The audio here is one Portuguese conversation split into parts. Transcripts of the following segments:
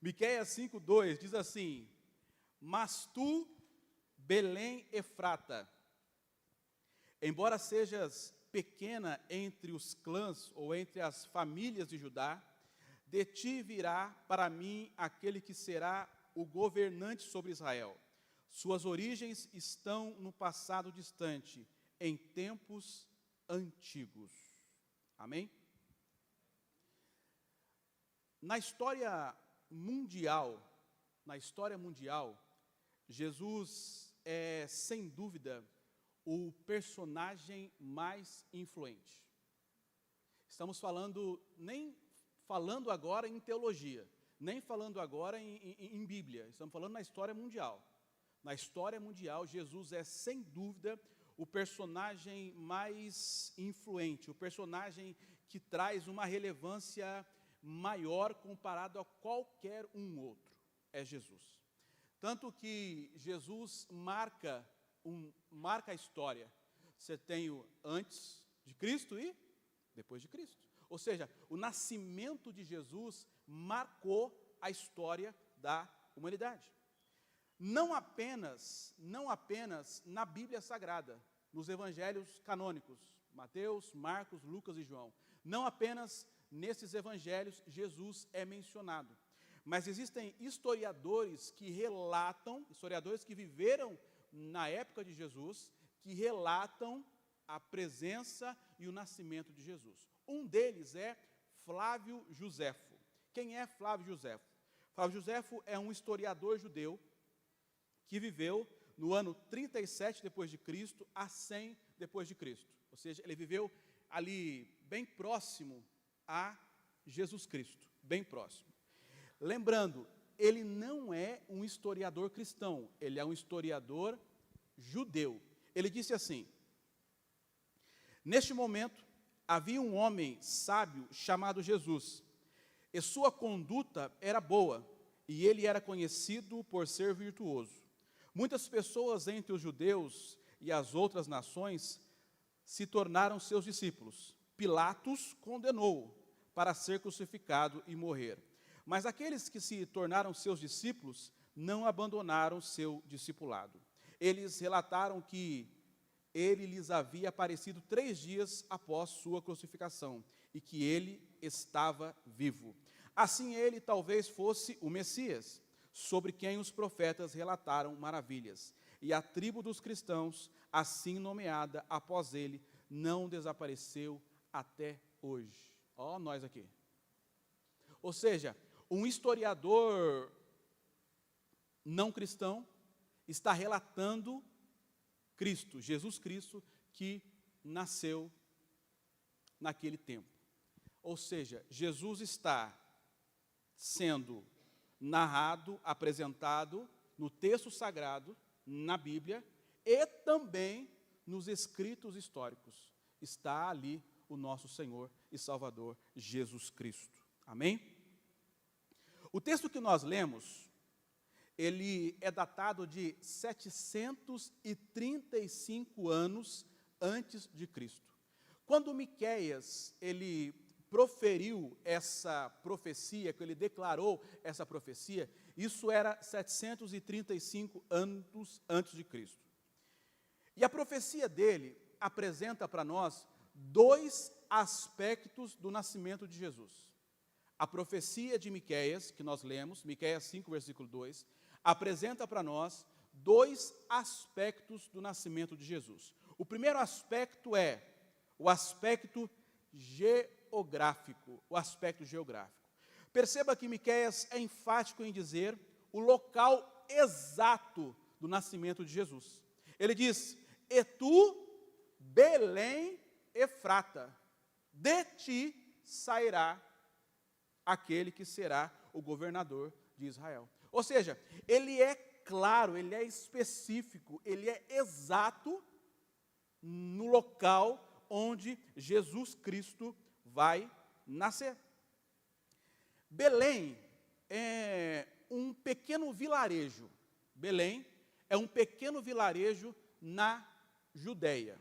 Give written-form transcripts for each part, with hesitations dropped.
Miqueias 5:2 diz assim: Mas tu, Belém Efrata, embora sejas pequena entre os clãs ou entre as famílias de Judá, de ti virá para mim aquele que será o governante sobre Israel. Suas origens estão no passado distante, em tempos antigos. Amém? Na história mundial, Jesus é, sem dúvida, o personagem mais influente. Estamos nem falando agora em teologia, nem falando agora em Bíblia, estamos falando na história mundial. Na história mundial, Jesus é, sem dúvida, o personagem mais influente, o personagem que traz uma relevância maior comparado a qualquer um outro, é Jesus. Tanto que Jesus marca a história. Você tem o antes de Cristo e depois de Cristo. Ou seja, o nascimento de Jesus marcou a história da humanidade. Não apenas na Bíblia Sagrada, nos evangelhos canônicos, Mateus, Marcos, Lucas e João. Não apenas nesses evangelhos Jesus é mencionado. Mas existem historiadores que viveram na época de Jesus, que relatam a presença e o nascimento de Jesus. Um deles é Flávio Josefo. Quem é Flávio Josefo? Flávio Josefo é um historiador judeu que viveu no ano 37 depois de Cristo a 100 depois de Cristo. Ou seja, ele viveu ali bem próximo a Jesus Cristo, bem próximo. Lembrando, ele não é um historiador cristão, ele é um historiador judeu. Ele disse assim: neste momento, havia um homem sábio chamado Jesus, e sua conduta era boa, e ele era conhecido por ser virtuoso. Muitas pessoas entre os judeus e as outras nações se tornaram seus discípulos. Pilatos condenou-o para ser crucificado e morrer. Mas aqueles que se tornaram seus discípulos não abandonaram seu discipulado. Eles relataram que ele lhes havia aparecido 3 dias após sua crucificação e que ele estava vivo. Assim ele talvez fosse o Messias, sobre quem os profetas relataram maravilhas. E a tribo dos cristãos, assim nomeada após ele, não desapareceu até hoje. Ó, nós aqui. Ou seja, um historiador não cristão está relatando Cristo, Jesus Cristo, que nasceu naquele tempo. Ou seja, Jesus está sendo narrado, apresentado no texto sagrado, na Bíblia, e também nos escritos históricos. Está ali o nosso Senhor e Salvador, Jesus Cristo. Amém? O texto que nós lemos, ele é datado de 735 anos antes de Cristo. Quando Miqueias, ele proferiu essa profecia, que ele declarou essa profecia, isso era 735 anos antes de Cristo. E a profecia dele apresenta para nós 2 aspectos do nascimento de Jesus. A profecia de Miqueias, que nós lemos, Miqueias 5, versículo 2, apresenta para nós 2 aspectos do nascimento de Jesus. O primeiro aspecto é o aspecto geográfico, Perceba que Miqueias é enfático em dizer o local exato do nascimento de Jesus. Ele diz: "E tu, Belém Efrata, de ti sairá aquele que será o governador de Israel." Ou seja, ele é claro, ele é específico, ele é exato no local onde Jesus Cristo vai nascer. Belém é um pequeno vilarejo. Belém é um pequeno vilarejo na Judéia.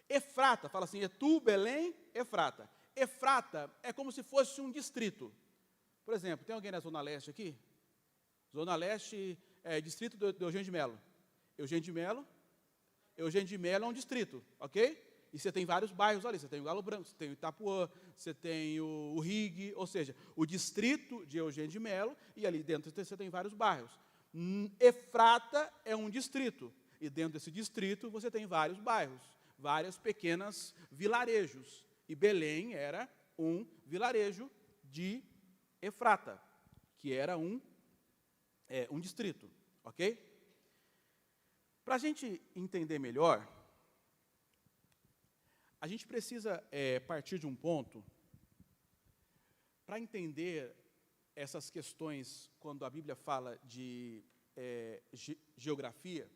Efrata, fala assim, "E tu, Belém, Efrata." Efrata é como se fosse um distrito. Por exemplo, tem alguém na Zona Leste aqui? Zona Leste é distrito de Eugênio de Melo. Eugênio de Melo é um distrito, ok? E você tem vários bairros ali, você tem o Galo Branco, você tem o Itapuã, você tem o Rig, ou seja, o distrito de Eugênio de Melo, e ali dentro você tem vários bairros. Efrata é um distrito, e dentro desse distrito você tem vários bairros, várias pequenas vilarejos. E Belém era um vilarejo de Efrata, que era um distrito, ok? Para a gente entender melhor, a gente precisa partir de um ponto para entender essas questões, quando a Bíblia fala de geografia.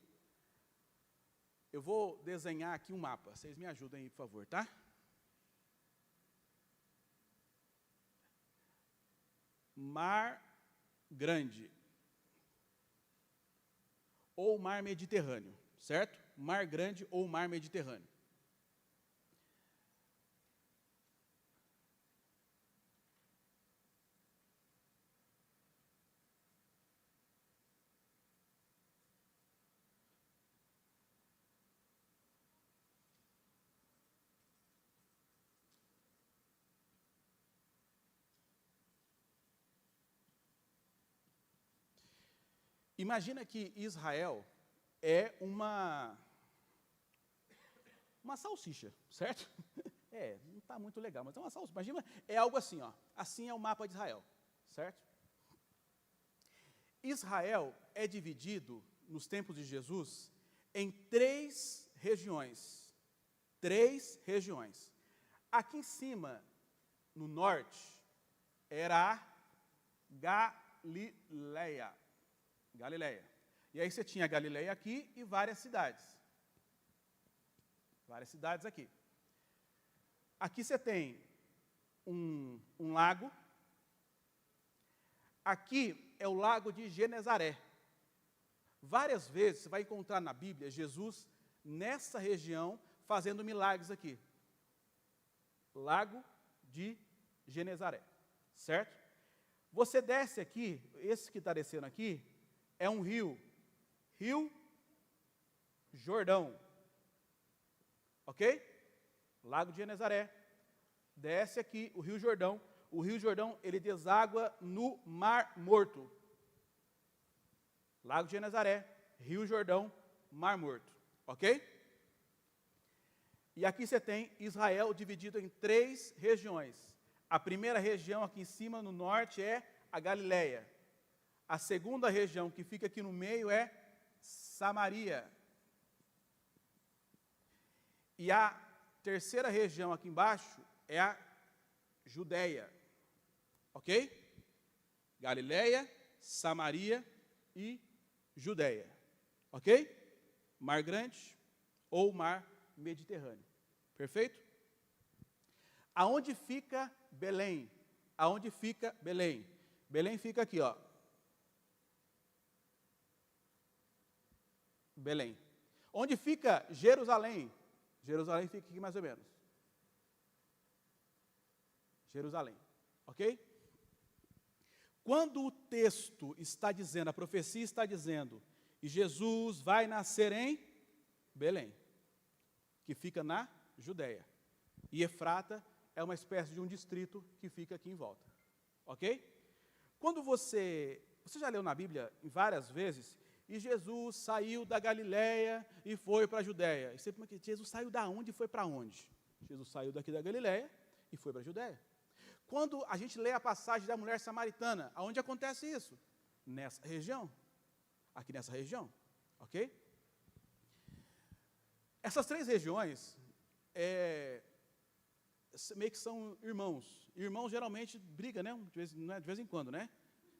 Eu vou desenhar aqui um mapa, vocês me ajudem aí, por favor, tá? Mar Grande, ou Mar Mediterrâneo, certo? Mar Grande ou Mar Mediterrâneo. Imagina que Israel é uma salsicha, certo? Não está muito legal, mas é uma salsicha. Imagina, é algo assim, ó. Assim é o mapa de Israel, certo? Israel é dividido, nos tempos de Jesus, em 3 regiões. 3 regiões. Aqui em cima, no norte, era a Galileia. E aí você tinha Galileia aqui e várias cidades. Várias cidades aqui. Aqui você tem um lago. Aqui é o lago de Genezaré. Várias vezes você vai encontrar na Bíblia Jesus nessa região fazendo milagres aqui. Lago de Genezaré, certo? Você desce aqui, esse que está descendo aqui, é um rio, Rio Jordão, ok? Lago de Genezaré, desce aqui o Rio Jordão ele deságua no Mar Morto. Lago de Genezaré, Rio Jordão, Mar Morto, ok? E aqui você tem Israel dividido em 3 regiões. A primeira região aqui em cima, no norte, é a Galileia. A segunda região, que fica aqui no meio, é Samaria. E a terceira região aqui embaixo é a Judeia. Ok? Galileia, Samaria e Judeia. Ok? Mar Grande ou Mar Mediterrâneo. Perfeito? Aonde fica Belém? Aonde fica Belém? Belém fica aqui, ó. Belém. Onde fica Jerusalém? Jerusalém fica aqui mais ou menos. Jerusalém. Ok? Quando o texto está dizendo, a profecia está dizendo, e Jesus vai nascer em Belém, que fica na Judeia. E Efrata é uma espécie de um distrito que fica aqui em volta. Ok? Quando você já leu na Bíblia várias vezes, e Jesus saiu da Galileia e foi para a Judeia. E sempre que Jesus saiu da onde e foi para onde? Jesus saiu daqui da Galileia e foi para a Judeia. Quando a gente lê a passagem da mulher samaritana, aonde acontece isso? Nessa região. Aqui nessa região. Ok? Essas 3 regiões meio que são irmãos. Irmãos geralmente brigam, né? De vez em quando, né?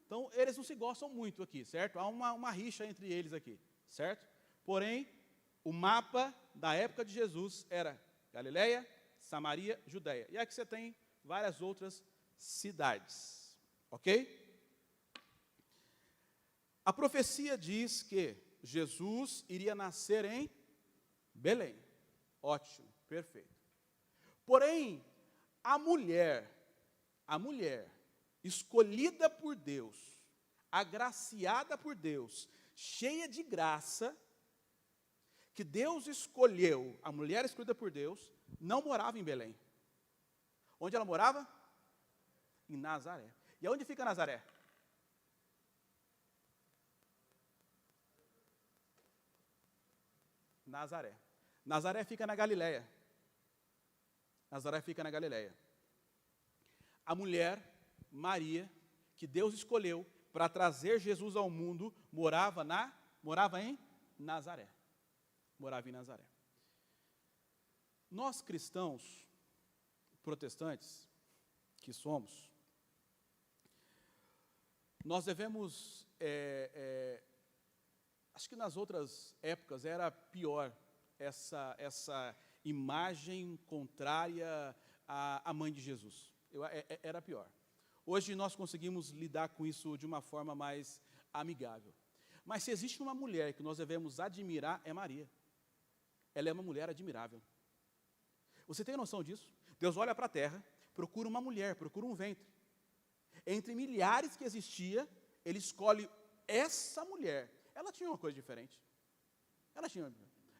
Então, eles não se gostam muito aqui, certo? Há uma rixa entre eles aqui, certo? Porém, o mapa da época de Jesus era Galileia, Samaria, Judeia. E aqui você tem várias outras cidades, ok? A profecia diz que Jesus iria nascer em Belém. Ótimo, perfeito. Porém, a mulher escolhida por Deus, agraciada por Deus, cheia de graça, que Deus escolheu, a mulher escolhida por Deus, não morava em Belém. Onde ela morava? Em Nazaré. E aonde fica Nazaré? Nazaré. Nazaré fica na Galileia. Nazaré fica na Galileia. A mulher, Maria, que Deus escolheu para trazer Jesus ao mundo, morava em Nazaré. Morava em Nazaré. Nós cristãos, protestantes, que somos, nós devemos, acho que nas outras épocas era pior essa imagem contrária à mãe de Jesus. Era pior. Hoje nós conseguimos lidar com isso de uma forma mais amigável. Mas se existe uma mulher que nós devemos admirar, é Maria. Ela é uma mulher admirável. Você tem noção disso? Deus olha para a terra, procura uma mulher, procura um ventre. Entre milhares que existia, Ele escolhe essa mulher. Ela tinha uma coisa diferente.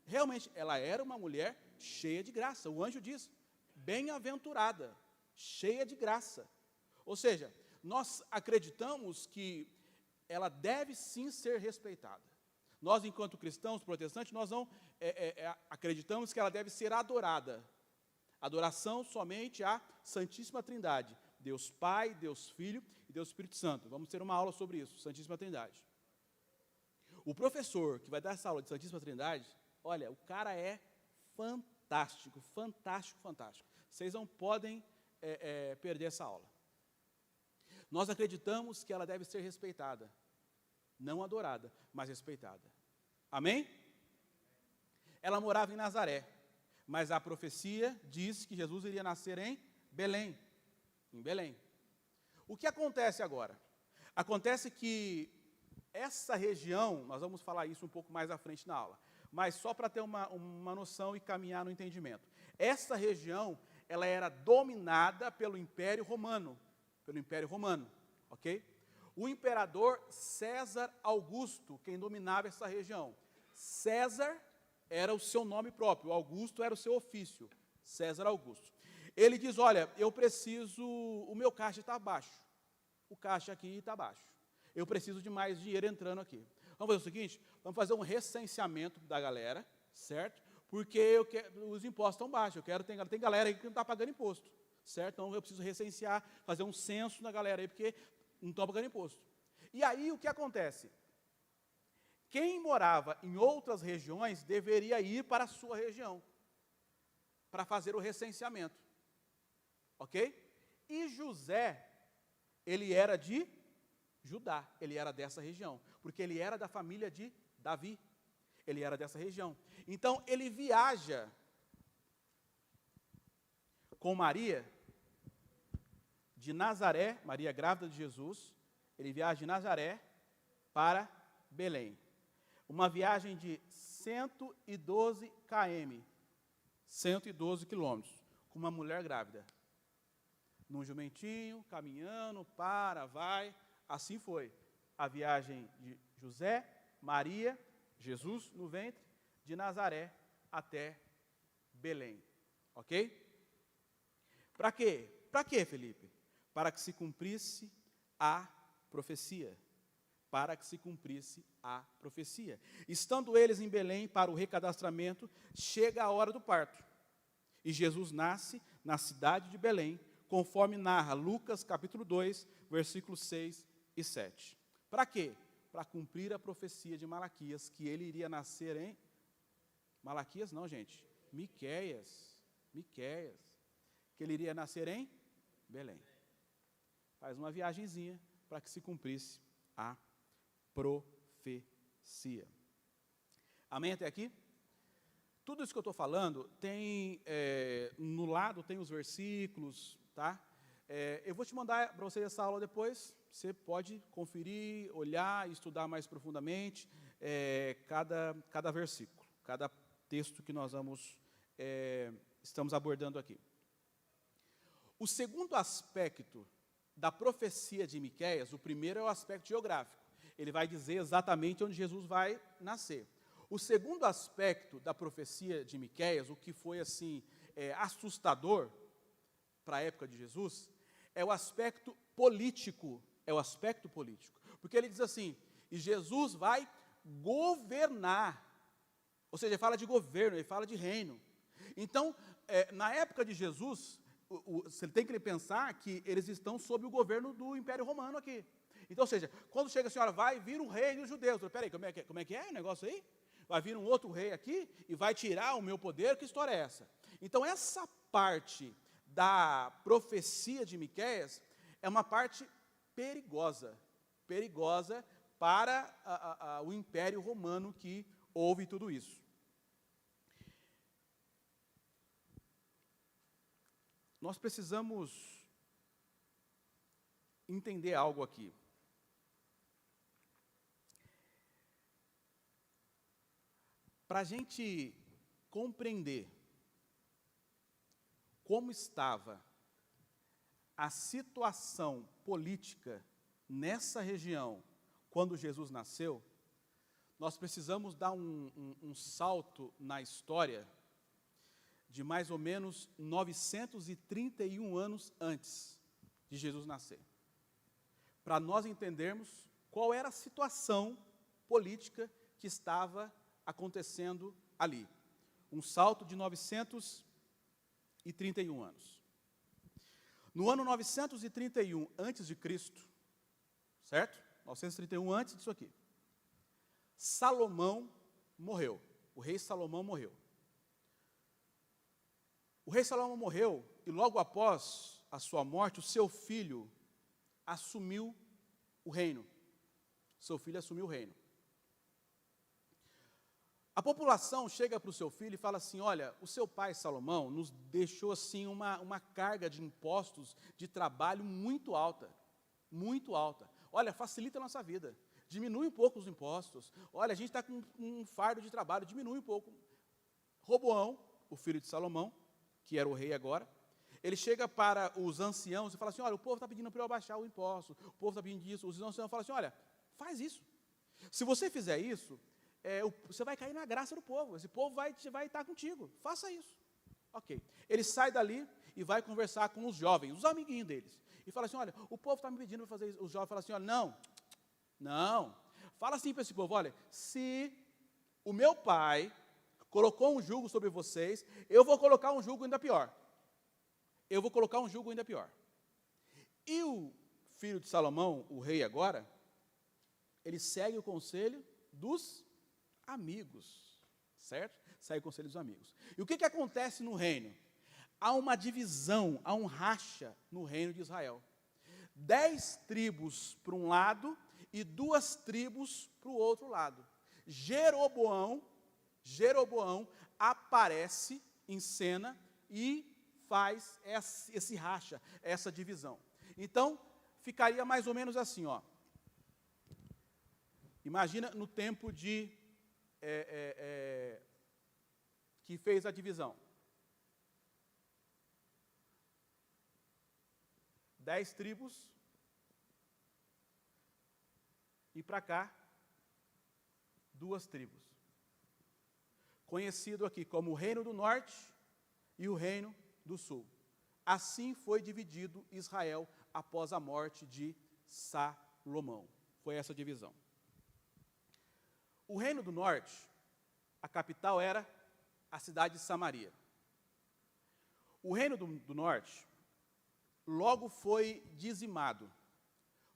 Realmente, ela era uma mulher cheia de graça. O anjo diz, bem-aventurada, cheia de graça. Ou seja, nós acreditamos que ela deve sim ser respeitada. Nós, enquanto cristãos protestantes, nós não acreditamos que ela deve ser adorada. Adoração somente à Santíssima Trindade. Deus Pai, Deus Filho e Deus Espírito Santo. Vamos ter uma aula sobre isso, Santíssima Trindade. O professor que vai dar essa aula de Santíssima Trindade, olha, o cara é fantástico, fantástico, fantástico. Vocês não podem perder essa aula. Nós acreditamos que ela deve ser respeitada. Não adorada, mas respeitada. Amém? Ela morava em Nazaré, mas a profecia diz que Jesus iria nascer em Belém. Em Belém. O que acontece agora? Acontece que essa região, nós vamos falar isso um pouco mais à frente na aula, mas só para ter uma noção e caminhar no entendimento. Essa região, ela era dominada pelo Império Romano, ok? O imperador César Augusto, quem dominava essa região. César era o seu nome próprio, Augusto era o seu ofício, César Augusto. Ele diz, olha, eu preciso, o meu caixa está baixo, o caixa aqui está baixo, eu preciso de mais dinheiro entrando aqui. Vamos fazer o seguinte, vamos fazer um recenseamento da galera, certo? Porque os impostos estão baixos, tem galera aí que não está pagando imposto, certo? Então eu preciso recensear, fazer um censo na galera aí, porque não estão pagando imposto. E aí o que acontece? Quem morava em outras regiões deveria ir para a sua região, para fazer o recenseamento. Ok? E José, ele era de Judá, ele era dessa região, porque ele era da família de Davi, ele era dessa região. Então, ele viaja com Maria, de Nazaré, Maria grávida de Jesus, ele viaja de Nazaré para Belém. Uma viagem de 112 km, 112 quilômetros, com uma mulher grávida. Num jumentinho, caminhando, vai. Assim foi a viagem de José, Maria, Jesus no ventre, de Nazaré até Belém. Ok? Para quê? Para quê, Felipe? Para que se cumprisse a profecia. Para que se cumprisse a profecia. Estando eles em Belém para o recadastramento, chega a hora do parto. E Jesus nasce na cidade de Belém, conforme narra Lucas capítulo 2, versículos 6 e 7. Para quê? Para cumprir a profecia de Malaquias, que ele iria nascer em... Malaquias não, gente. Miqueias. Que ele iria nascer em Belém. Faz uma viagenzinha para que se cumprisse a profecia. Amém até aqui? Tudo isso que eu estou falando tem, no lado tem os versículos, tá? Eu vou te mandar para você essa aula depois, você pode conferir, olhar, estudar mais profundamente cada versículo, cada texto que nós estamos abordando aqui. O segundo aspecto da profecia de Miqueias, o primeiro é o aspecto geográfico. Ele vai dizer exatamente onde Jesus vai nascer. O segundo aspecto da profecia de Miqueias, o que foi assim assustador para a época de Jesus, é o aspecto político. É o aspecto político. Porque ele diz assim, e Jesus vai governar. Ou seja, ele fala de governo, ele fala de reino. Então, na época de Jesus, você tem que pensar que eles estão sob o governo do Império Romano aqui. Então, ou seja, quando chega a senhora, vai vir um rei dos judeus. Peraí, como é que é o negócio aí? Vai vir um outro rei aqui e vai tirar o meu poder? Que história é essa? Então, essa parte da profecia de Miqueias é uma parte perigosa para o Império Romano que houve tudo isso. Nós precisamos entender algo aqui. Para a gente compreender como estava a situação política nessa região quando Jesus nasceu, nós precisamos dar um salto na história de mais ou menos 931 anos antes de Jesus nascer, para nós entendermos qual era a situação política que estava acontecendo ali. Um salto de 931 anos. No ano 931 antes de Cristo, certo? 931 antes disso aqui. Salomão morreu. O rei Salomão morreu. O rei Salomão morreu e logo após a sua morte, o seu filho assumiu o reino. Seu filho assumiu o reino. A população chega para o seu filho e fala assim, olha, o seu pai Salomão nos deixou assim uma carga de impostos de trabalho muito alta. Muito alta. Olha, facilita a nossa vida. Diminui um pouco os impostos. Olha, a gente está com um fardo de trabalho, diminui um pouco. Roboão, o filho de Salomão, que era o rei agora, ele chega para os anciãos e fala assim, olha, o povo está pedindo para eu abaixar o imposto, o povo está pedindo isso. Os anciãos falam assim, olha, faz isso. Se você fizer isso, você vai cair na graça do povo, esse povo vai estar contigo, faça isso. Ok. Ele sai dali e vai conversar com os jovens, os amiguinhos deles, e fala assim, olha, o povo está me pedindo para fazer isso. Os jovens falam assim, olha, não, fala assim para esse povo, olha, se o meu pai colocou um jugo sobre vocês, eu vou colocar um jugo ainda pior. Eu vou colocar um jugo ainda pior. E o filho de Salomão, o rei agora, ele segue o conselho dos amigos, certo? Segue o conselho dos amigos. E o que acontece no reino? Há uma divisão, há um racha no reino de Israel. 10 tribos para um lado e 2 tribos para o outro lado. Jeroboão aparece em cena e faz esse racha, essa divisão. Então, ficaria mais ou menos assim, ó. Imagina no tempo de que fez a divisão. 10 tribos e para cá 2 tribos. Conhecido aqui como o Reino do Norte e o Reino do Sul. Assim foi dividido Israel após a morte de Salomão. Foi essa divisão. O Reino do Norte, a capital era a cidade de Samaria. O Reino do Norte logo foi dizimado.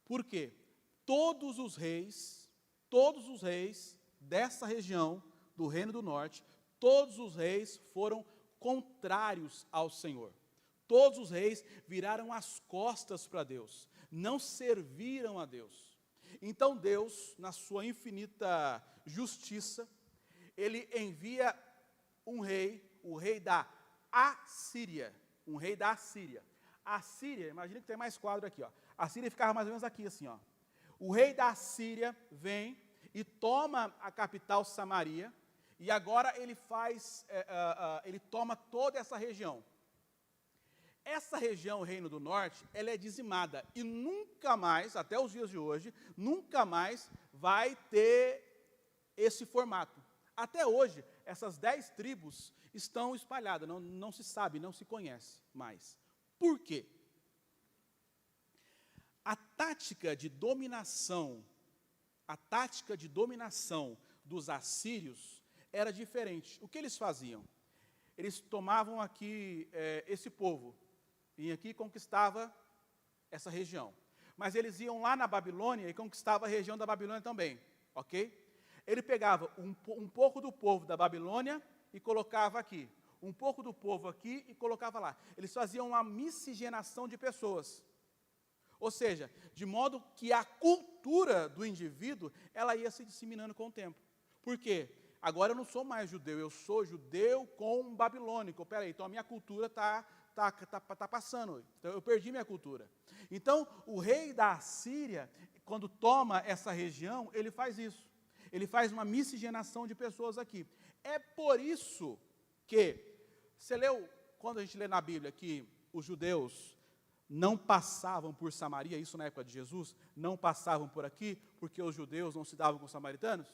Por quê? Todos os reis dessa região do Reino do Norte, todos os reis foram contrários ao Senhor. Todos os reis viraram as costas para Deus, não serviram a Deus. Então Deus, na sua infinita justiça, ele envia um rei, o rei da Assíria, um rei da Assíria. A Síria, imagina que tem mais quadro aqui, ó. A Síria ficava mais ou menos aqui, assim, ó. O rei da Síria vem e toma a capital Samaria, e agora ele toma toda essa região. essa região, o Reino do Norte, ela é dizimada e nunca mais, até os dias de hoje, nunca mais vai ter esse formato. Até hoje, essas 10 tribos estão espalhadas, não se sabe, não se conhece mais. Por quê? A tática de dominação dos assírios era diferente. O que eles faziam? Eles tomavam aqui esse povo, vinha aqui e conquistava essa região. Mas eles iam lá na Babilônia e conquistavam a região da Babilônia também, ok? Ele pegava um pouco do povo da Babilônia e colocava aqui, um pouco do povo aqui e colocava lá. Eles faziam uma miscigenação de pessoas. Ou seja, de modo que a cultura do indivíduo, ela ia se disseminando com o tempo. Por quê? Agora eu não sou mais judeu, eu sou judeu com babilônico. Peraí, então a minha cultura está passando, então eu perdi minha cultura. Então, o rei da Assíria, quando toma essa região, ele faz isso. Ele faz uma miscigenação de pessoas aqui. É por isso que, você leu, quando a gente lê na Bíblia que os judeus não passavam por Samaria, isso na época de Jesus, não passavam por aqui, porque os judeus não se davam com os samaritanos?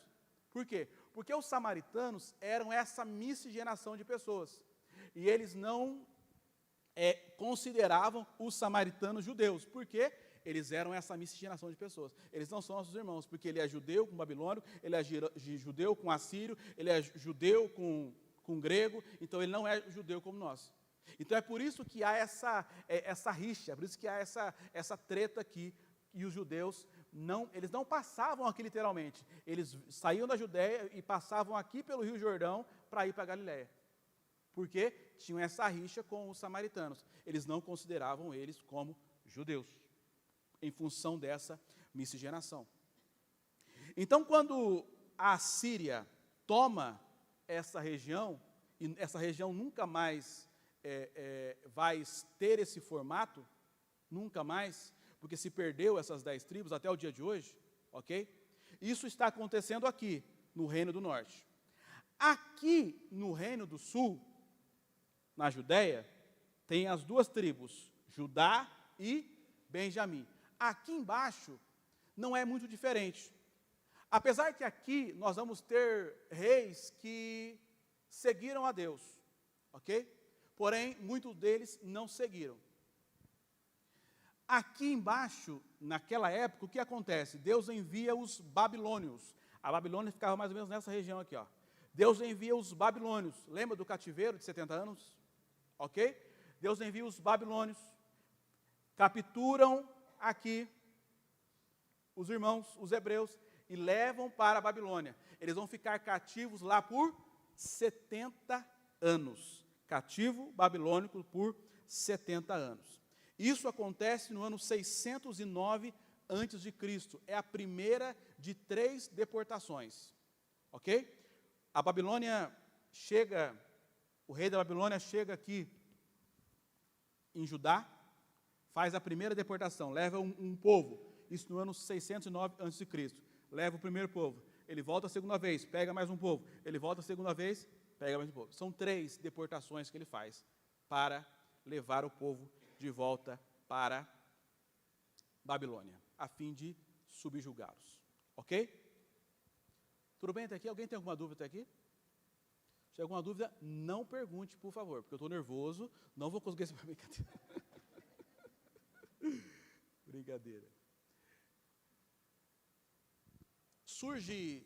Por quê? Porque os samaritanos eram essa miscigenação de pessoas. E eles não consideravam os samaritanos judeus. Por quê? Eles eram essa miscigenação de pessoas. Eles não são nossos irmãos, porque ele é judeu com babilônico, ele é judeu com assírio, ele é judeu com grego, então ele não é judeu como nós. Então é por isso que há essa rixa, por isso que há essa treta aqui, e os judeus eles não passavam aqui literalmente, eles saíam da Judéia e passavam aqui pelo Rio Jordão para ir para a Galiléia. Porque tinham essa rixa com os samaritanos. Eles não consideravam eles como judeus, em função dessa miscigenação. Então, quando a Assíria toma essa região, e essa região nunca mais vai ter esse formato, nunca mais, porque se perdeu essas 10 tribos até o dia de hoje, ok? Isso está acontecendo aqui, no Reino do Norte. Aqui, no Reino do Sul, na Judéia, tem as 2 tribos, Judá e Benjamim. Aqui embaixo, não é muito diferente. Apesar que aqui nós vamos ter reis que seguiram a Deus, ok? Porém, muitos deles não seguiram. Aqui embaixo, naquela época, o que acontece? Deus envia os babilônios. A Babilônia ficava mais ou menos nessa região aqui, ó. Deus envia os babilônios. Lembra do cativeiro de 70 anos? Ok? Deus envia os babilônios. Capturam aqui os irmãos, os hebreus, e levam para a Babilônia. Eles vão ficar cativos lá por 70 anos. Cativo babilônico por 70 anos. Isso acontece no ano 609 a.C. É a primeira de 3 deportações. Ok? A Babilônia chega, o rei da Babilônia chega aqui em Judá, faz a primeira deportação, leva um povo, isso no ano 609 a.C. Leva o primeiro povo, ele volta a segunda vez, pega mais um povo, ele volta a segunda vez, pega mais um povo. São 3 deportações que ele faz para levar o povo de volta para Babilônia, a fim de subjugá-los. Ok? Tudo bem até aqui? Alguém tem alguma dúvida até aqui? Se tem alguma dúvida, não pergunte, por favor, porque eu estou nervoso, não vou conseguir essa brincadeira. Brincadeira. Surge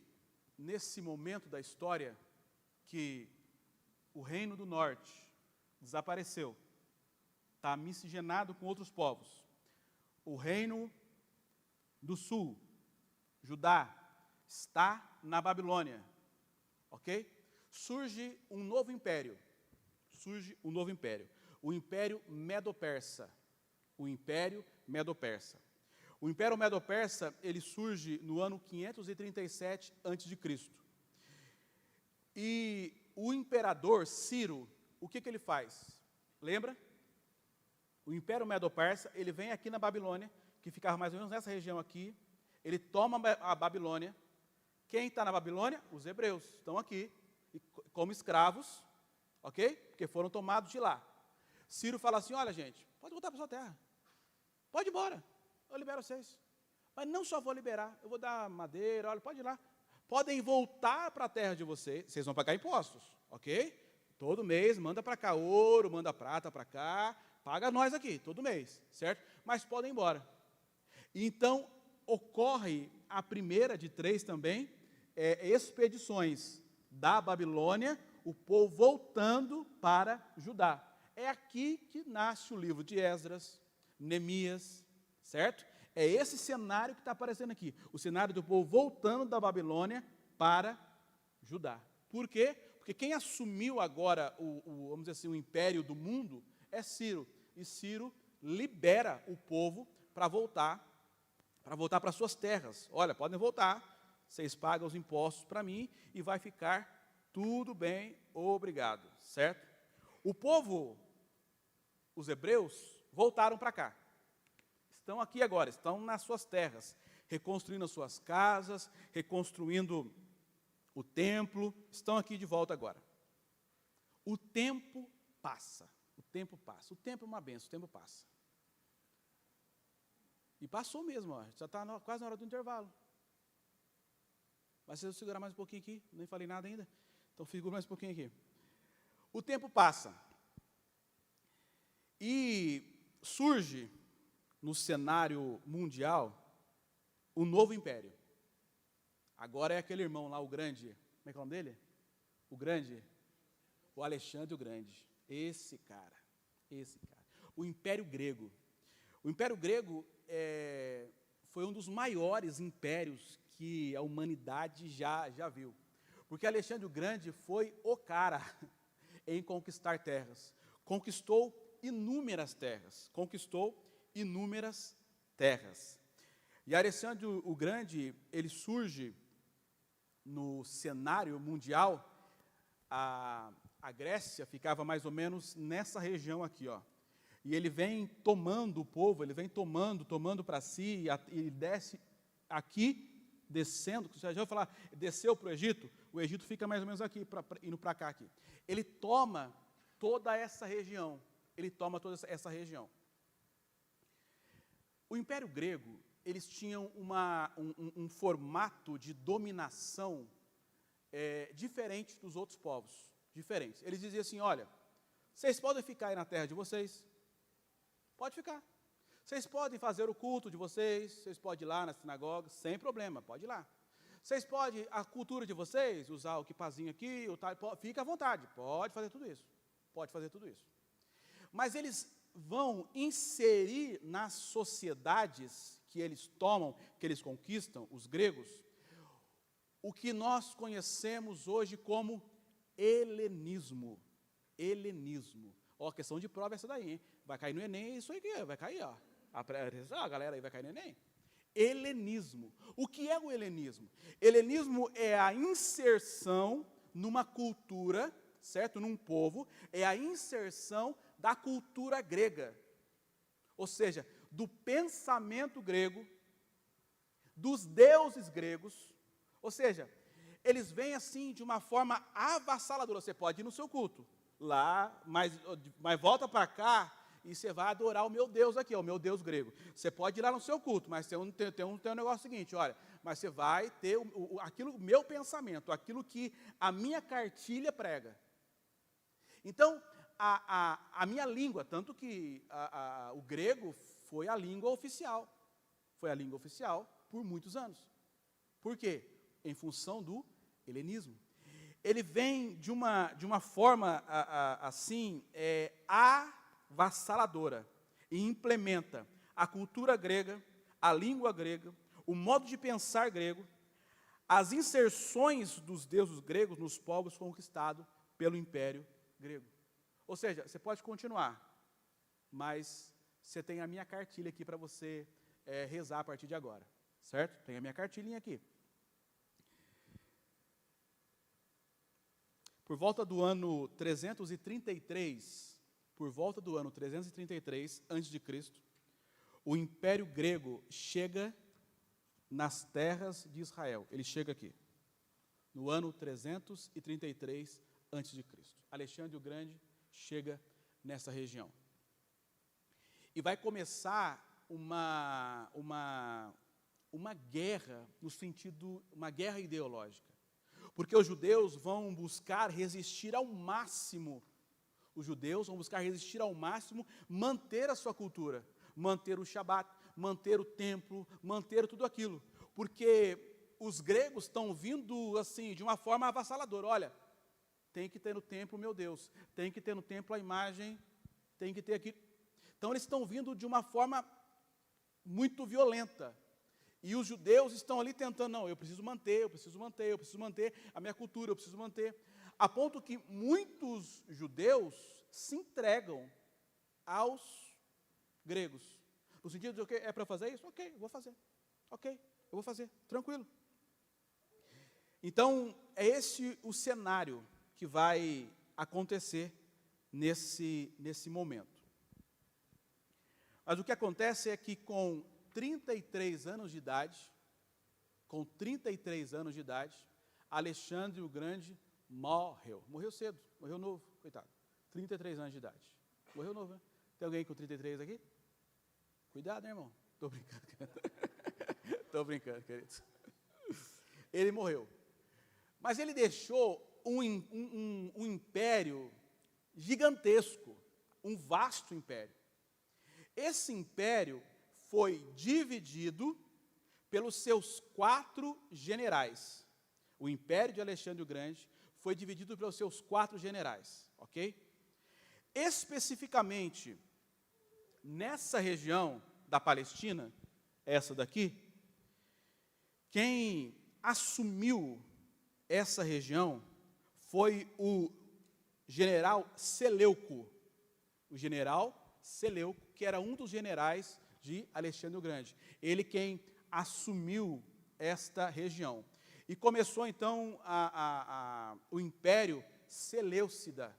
nesse momento da história que o Reino do Norte desapareceu, está miscigenado com outros povos. O Reino do Sul, Judá, está na Babilônia, ok? Surge um novo império, o Império Medo-Persa, o Império Medo-Persa. O Império Medo-Persa, ele surge no ano 537 a.C. E o imperador Ciro, o que ele faz? Lembra? O Império Medo-Persa, ele vem aqui na Babilônia, que ficava mais ou menos nessa região aqui, ele toma a Babilônia. Quem está na Babilônia? Os hebreus, estão aqui, como escravos, ok? Porque foram tomados de lá. Ciro fala assim, olha gente, pode voltar para sua terra, pode ir embora, eu libero vocês. Mas não só vou liberar, eu vou dar madeira, olha, pode ir lá. Podem voltar para a terra de vocês, vocês vão pagar impostos, ok? Todo mês, manda para cá ouro, manda prata para cá, paga nós aqui, todo mês, certo? Mas podem ir embora. Então, ocorre a primeira de 3 também, expedições da Babilônia, o povo voltando para Judá. É aqui que nasce o livro de Esdras, Neemias, certo? É esse cenário que está aparecendo aqui, o cenário do povo voltando da Babilônia para Judá. Por quê? Porque quem assumiu agora, vamos dizer assim, o império do mundo é Ciro. E Ciro libera o povo para voltar para suas terras. Olha, podem voltar, vocês pagam os impostos para mim e vai ficar tudo bem, obrigado, certo? O povo, os hebreus, voltaram para cá. Estão aqui agora, estão nas suas terras, reconstruindo as suas casas, reconstruindo o templo, estão aqui de volta agora. O tempo passa, o tempo passa. O tempo é uma benção, o tempo passa. E passou mesmo, ó, já está quase na hora do intervalo. Mas se eu segurar mais um pouquinho aqui, nem falei nada ainda, então segura mais um pouquinho aqui. O tempo passa. E surge no cenário mundial um novo império. Agora é aquele irmão lá, o grande, como é que é o nome dele? O grande, o Alexandre o Grande. Esse cara. O Império Grego. O Império Grego foi um dos maiores impérios que a humanidade já viu. Porque Alexandre o Grande foi o cara em conquistar terras. Conquistou inúmeras terras. E Alexandre o Grande, ele surge no cenário mundial. A Grécia ficava mais ou menos nessa região aqui, ó. E ele vem tomando o povo, ele vem tomando para si, e desce aqui, descendo, você já vai falar, desceu para o Egito fica mais ou menos aqui, indo para cá aqui. Ele toma toda essa região, O Império Grego, eles tinham um formato de dominação diferente dos outros povos, diferente. Eles diziam assim, olha, vocês podem ficar aí na terra de vocês, pode ficar. Vocês podem fazer o culto de vocês podem ir lá na sinagoga, sem problema, pode ir lá. Vocês podem, a cultura de vocês, usar o quipazinho aqui, fica à vontade, pode fazer tudo isso. Mas eles vão inserir nas sociedades que eles tomam, que eles conquistam, os gregos, o que nós conhecemos hoje como helenismo. Ó, questão de prova essa daí, hein? Vai cair no Enem, isso aí que vai cair, ó. A galera aí vai cair no Enem. Helenismo. O que é o helenismo? Helenismo é a inserção numa cultura, certo? Num povo, é a inserção da cultura grega. Ou seja, do pensamento grego, dos deuses gregos. Ou seja, eles vêm assim de uma forma avassaladora. Você pode ir no seu culto lá, mas volta para cá e você vai adorar o meu Deus aqui, o meu Deus grego. Você pode ir lá no seu culto, mas tem um negócio seguinte, olha, mas você vai ter o meu pensamento, aquilo que a minha cartilha prega. Então, a minha língua, tanto que o grego foi a língua oficial. Foi a língua oficial por muitos anos. Por quê? Em função do helenismo. Ele vem de uma forma assim, avassaladora, e implementa a cultura grega, a língua grega, o modo de pensar grego, as inserções dos deuses gregos nos povos conquistados pelo Império Grego. Ou seja, você pode continuar, mas você tem a minha cartilha aqui para você rezar a partir de agora, certo? Tem a minha cartilhinha aqui. Por volta do ano 333, a.C., o Império Grego chega nas terras de Israel. Ele chega aqui, no ano 333 a.C. Alexandre o Grande chega nessa região. E vai começar uma guerra, no sentido, uma guerra ideológica. Porque os judeus vão buscar resistir ao máximo, manter a sua cultura, manter o Shabat, manter o templo, manter tudo aquilo. Porque os gregos estão vindo assim, de uma forma avassaladora. Olha, tem que ter no templo, meu Deus, tem que ter no templo a imagem, tem que ter aqui. Então eles estão vindo de uma forma muito violenta. E os judeus estão ali tentando, não, eu preciso manter a minha cultura, eu preciso manter. A ponto que muitos judeus se entregam aos gregos. No sentido de, okay, é para fazer isso? Ok, eu vou fazer. Ok, eu vou fazer, tranquilo. Então, é esse o cenário que vai acontecer nesse momento. Mas o que acontece é que com 33 anos de idade, Alexandre o Grande morreu cedo, morreu novo, coitado, 33 anos de idade, morreu novo, né? Tem alguém com 33 aqui? Cuidado, né, irmão? Estou brincando, estou brincando, queridos. Ele morreu, mas ele deixou um império gigantesco, um vasto império. Esse império foi dividido pelos seus 4 generais. O império de Alexandre o Grande foi dividido pelos seus 4 generais, ok? Especificamente, nessa região da Palestina, essa daqui, quem assumiu essa região foi o general Seleuco. O general Seleuco, que era um dos generais de Alexandre o Grande. Ele quem assumiu esta região. E começou então o Império Seleucida,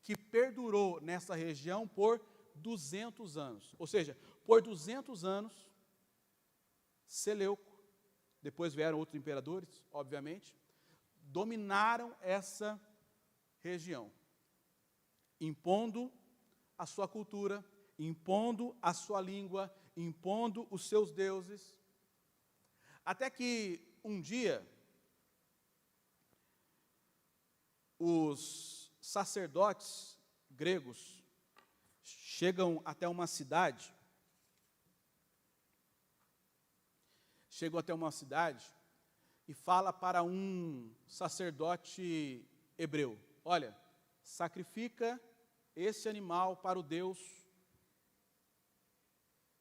que perdurou nessa região por 200 anos. Ou seja, por 200 anos, Seleuco, depois vieram outros imperadores, obviamente, dominaram essa região, impondo a sua cultura, impondo a sua língua, impondo os seus deuses, até que um dia os sacerdotes gregos chegam até uma cidade, e fala para um sacerdote hebreu, olha, sacrifica esse animal para o Deus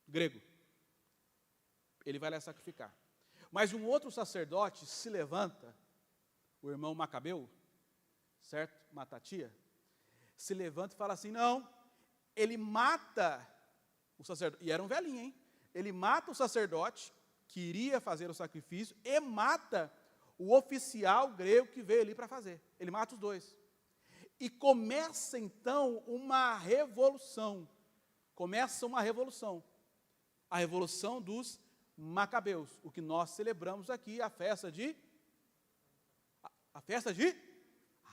grego. Ele vai lá sacrificar. Mas um outro sacerdote se levanta, o irmão Macabeu, certo? Matatia, se levanta e fala assim, não, ele mata o sacerdote, e era um velhinho, hein? Ele mata o sacerdote que iria fazer o sacrifício e mata o oficial grego que veio ali para fazer. Ele mata os dois. E começa então uma revolução. A revolução dos Macabeus, o que nós celebramos aqui, a festa de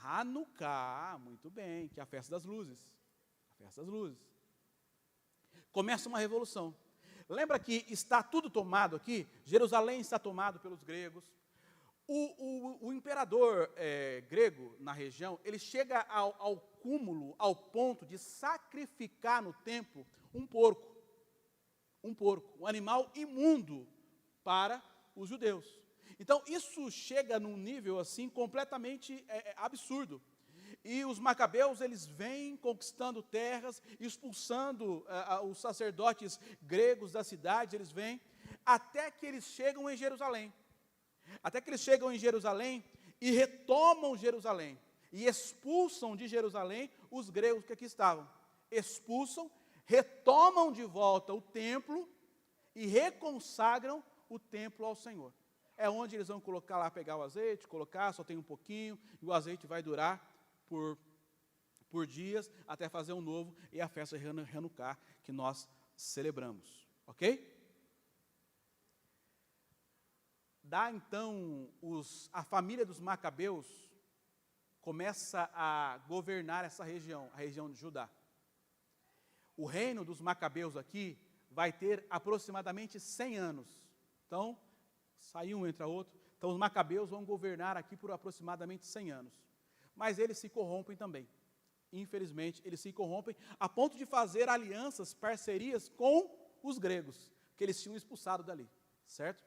Hanukkah, muito bem, que é a festa das luzes. Começa uma revolução. Lembra que está tudo tomado aqui? Jerusalém está tomado pelos gregos. O imperador grego na região, ele chega ao cúmulo, ao ponto de sacrificar no templo um porco, um animal imundo para os judeus. Então, isso chega num nível assim completamente absurdo. E os macabeus, eles vêm conquistando terras, expulsando os sacerdotes gregos da cidade, eles vêm, até que eles chegam em Jerusalém. E retomam Jerusalém. E expulsam de Jerusalém os gregos que aqui estavam. Expulsam, retomam de volta o templo e reconsagram o templo ao Senhor. É onde eles vão colocar lá, pegar o azeite, só tem um pouquinho, e o azeite vai durar por dias, até fazer um novo, e a festa de Hanukkah, que nós celebramos, ok? Dá então, a família dos Macabeus começa a governar essa região, a região de Judá. O reino dos Macabeus aqui vai ter aproximadamente 100 anos. Então, sai um, entra outro. Então, os Macabeus vão governar aqui por aproximadamente 100 anos. Mas eles se corrompem também. Infelizmente, eles se corrompem a ponto de fazer alianças, parcerias com os gregos, que eles tinham expulsado dali, certo?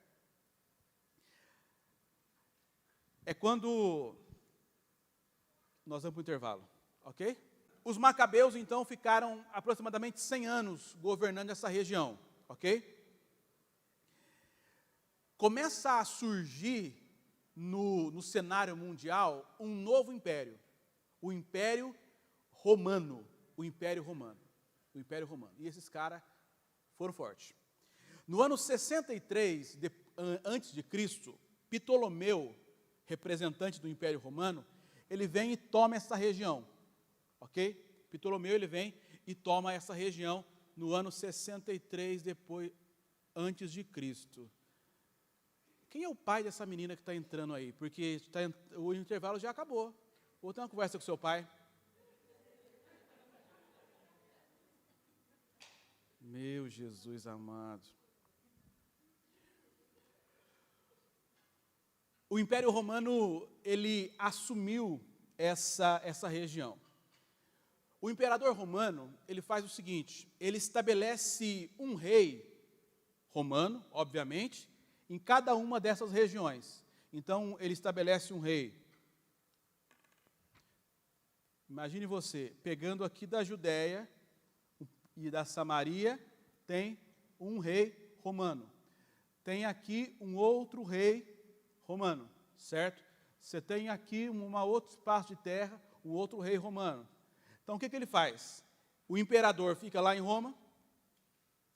É quando nós vamos para o intervalo, ok? Os Macabeus, então, ficaram aproximadamente 100 anos governando essa região, ok? Começa a surgir no cenário mundial um novo império, o Império Romano, o Império Romano, o Império Romano. E esses caras foram fortes. No ano 63 antes de Cristo, Ptolomeu, representante do Império Romano, ele vem e toma essa região, ok? Ptolomeu, ele vem e toma essa região no ano 63 antes de Cristo. Quem é o pai dessa menina que está entrando aí? Porque o intervalo já acabou. Vou ter uma conversa com seu pai. Meu Jesus amado. O Império Romano, ele assumiu essa região. O imperador romano, ele faz o seguinte, ele estabelece um rei romano, obviamente, em cada uma dessas regiões. Então, ele estabelece um rei. Imagine você, pegando aqui da Judéia e da Samaria, tem um rei romano. Tem aqui um outro rei romano, certo? Você tem aqui um outro espaço de terra, um outro rei romano. Então, o que ele faz? O imperador fica lá em Roma,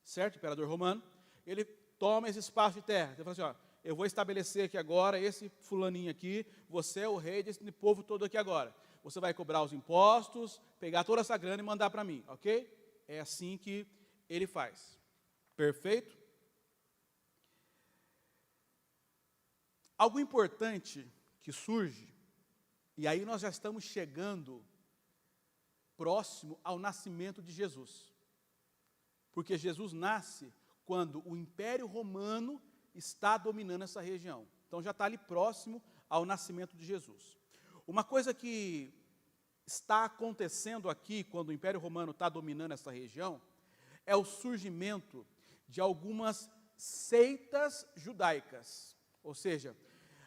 certo? O imperador romano, ele toma esse espaço de terra. Ele fala assim, ó, eu vou estabelecer aqui agora, esse fulaninho aqui, você é o rei desse povo todo aqui agora. Você vai cobrar os impostos, pegar toda essa grana e mandar para mim, ok? É assim que ele faz. Perfeito? Algo importante que surge, e aí nós já estamos chegando próximo ao nascimento de Jesus. Porque Jesus nasce quando o Império Romano está dominando essa região. Então já está ali próximo ao nascimento de Jesus. Uma coisa que está acontecendo aqui, quando o Império Romano está dominando essa região, é o surgimento de algumas seitas judaicas. Ou seja,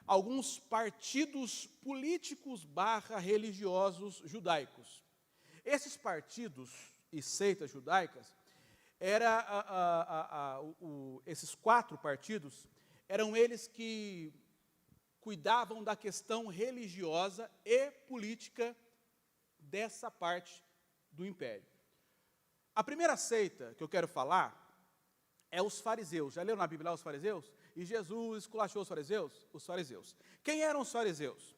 alguns partidos políticos / religiosos judaicos. Esses partidos e seitas judaicas, esses 4 partidos, eram eles que cuidavam da questão religiosa e política dessa parte do império. A primeira seita que eu quero falar é os fariseus. Já leram na Bíblia os fariseus? E Jesus esculachou os fariseus? Os fariseus. Quem eram os fariseus?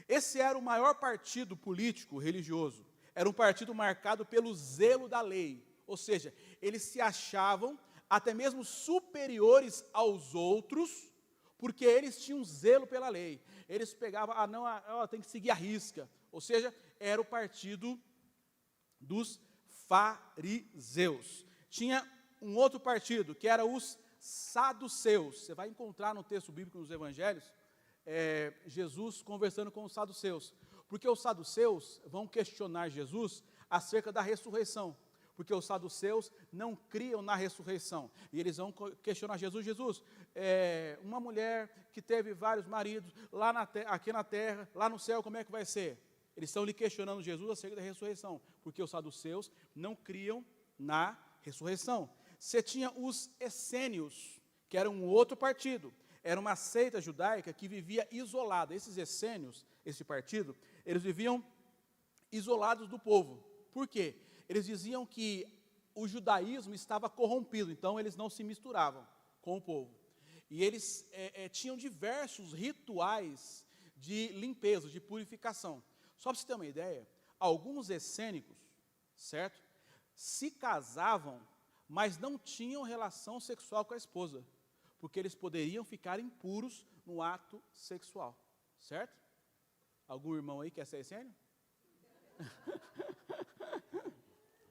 Esse era o maior partido político religioso. Era um partido marcado pelo zelo da lei. Ou seja, eles se achavam até mesmo superiores aos outros, porque eles tinham zelo pela lei. Eles pegavam, tem que seguir a risca. Ou seja, era o partido dos fariseus. Tinha um outro partido, que era os saduceus. Você vai encontrar no texto bíblico, nos evangelhos, Jesus conversando com os saduceus. Porque os saduceus vão questionar Jesus acerca da ressurreição. Porque os saduceus não criam na ressurreição. E eles vão questionar Jesus. Jesus, uma mulher que teve vários maridos, aqui na terra, lá no céu, como é que vai ser? Eles estão lhe questionando Jesus acerca da ressurreição. Porque os saduceus não criam na ressurreição. Você tinha os essênios, que eram um outro partido. Era uma seita judaica que vivia isolada. Esses essênios, esse partido, eles viviam isolados do povo. Por quê? Eles diziam que o judaísmo estava corrompido, então eles não se misturavam com o povo. E eles tinham diversos rituais de limpeza, de purificação. Só para você ter uma ideia, alguns essênicos, certo? Se casavam, mas não tinham relação sexual com a esposa, porque eles poderiam ficar impuros no ato sexual, certo? Algum irmão aí quer ser essênio?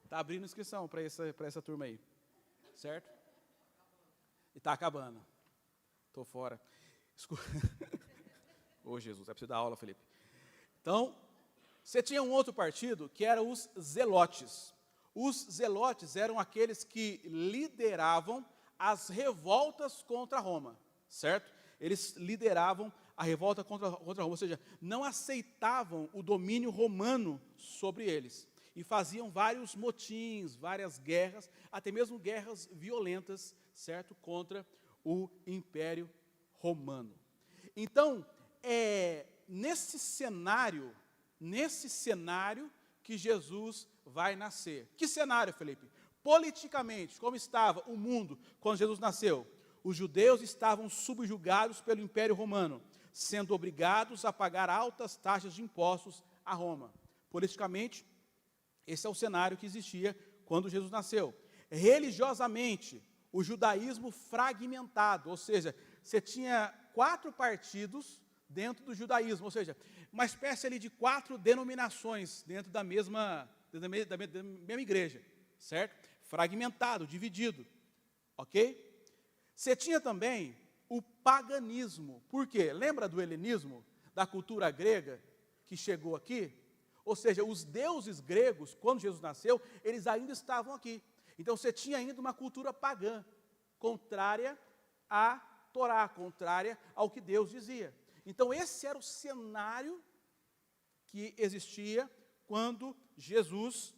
Está abrindo inscrição para essa turma aí, certo? E está acabando. Estou fora. Ô Jesus, é preciso dar aula, Felipe. Então, você tinha um outro partido que era os zelotes. Os zelotes eram aqueles que lideravam as revoltas contra Roma, certo? Eles lideravam a revolta contra Roma, ou seja, não aceitavam o domínio romano sobre eles. E faziam vários motins, várias guerras, até mesmo guerras violentas, certo? Contra o Império Romano. Então, nesse cenário que Jesus vai nascer. Que cenário, Felipe? Politicamente, como estava o mundo quando Jesus nasceu? Os judeus estavam subjugados pelo Império Romano, sendo obrigados a pagar altas taxas de impostos a Roma. Politicamente, esse é o cenário que existia quando Jesus nasceu. Religiosamente, o judaísmo fragmentado, ou seja, você tinha 4 partidos dentro do judaísmo, ou seja, uma espécie ali de 4 denominações dentro da mesma igreja, certo? Fragmentado, dividido, ok? Você tinha também o paganismo. Por quê? Lembra do helenismo, da cultura grega que chegou aqui? Ou seja, os deuses gregos, quando Jesus nasceu, eles ainda estavam aqui. Então você tinha ainda uma cultura pagã, contrária à Torá, contrária ao que Deus dizia. Então esse era o cenário que existia quando Jesus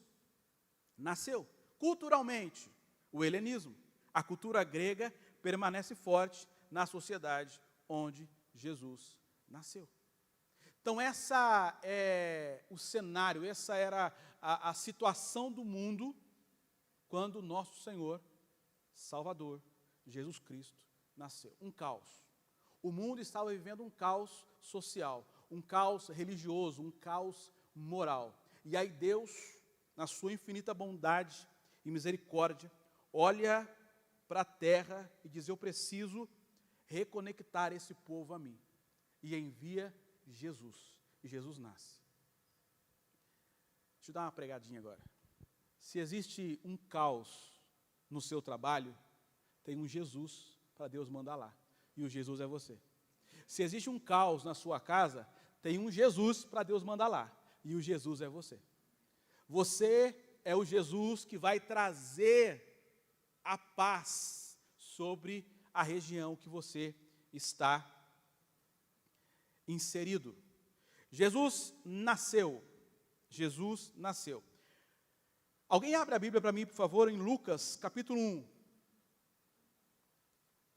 nasceu. Culturalmente, o helenismo, a cultura grega permanece forte na sociedade onde Jesus nasceu. Então essa é o cenário, essa era a situação do mundo quando nosso Senhor, Salvador, Jesus Cristo, nasceu. Um caos. O mundo estava vivendo um caos social, um caos religioso, um caos moral. E aí Deus, na sua infinita bondade e misericórdia, olha para a terra e diz: eu preciso reconectar esse povo a mim. E envia Jesus. E Jesus nasce. Deixa eu dar uma pregadinha agora. Se existe um caos no seu trabalho, tem um Jesus para Deus mandar lá. E o Jesus é você. Se existe um caos na sua casa, tem um Jesus para Deus mandar lá. E o Jesus é você. Você é o Jesus que vai trazer a paz sobre a região que você está inserido. Jesus nasceu. Jesus nasceu. Alguém abre a Bíblia para mim, por favor, em Lucas, capítulo 1.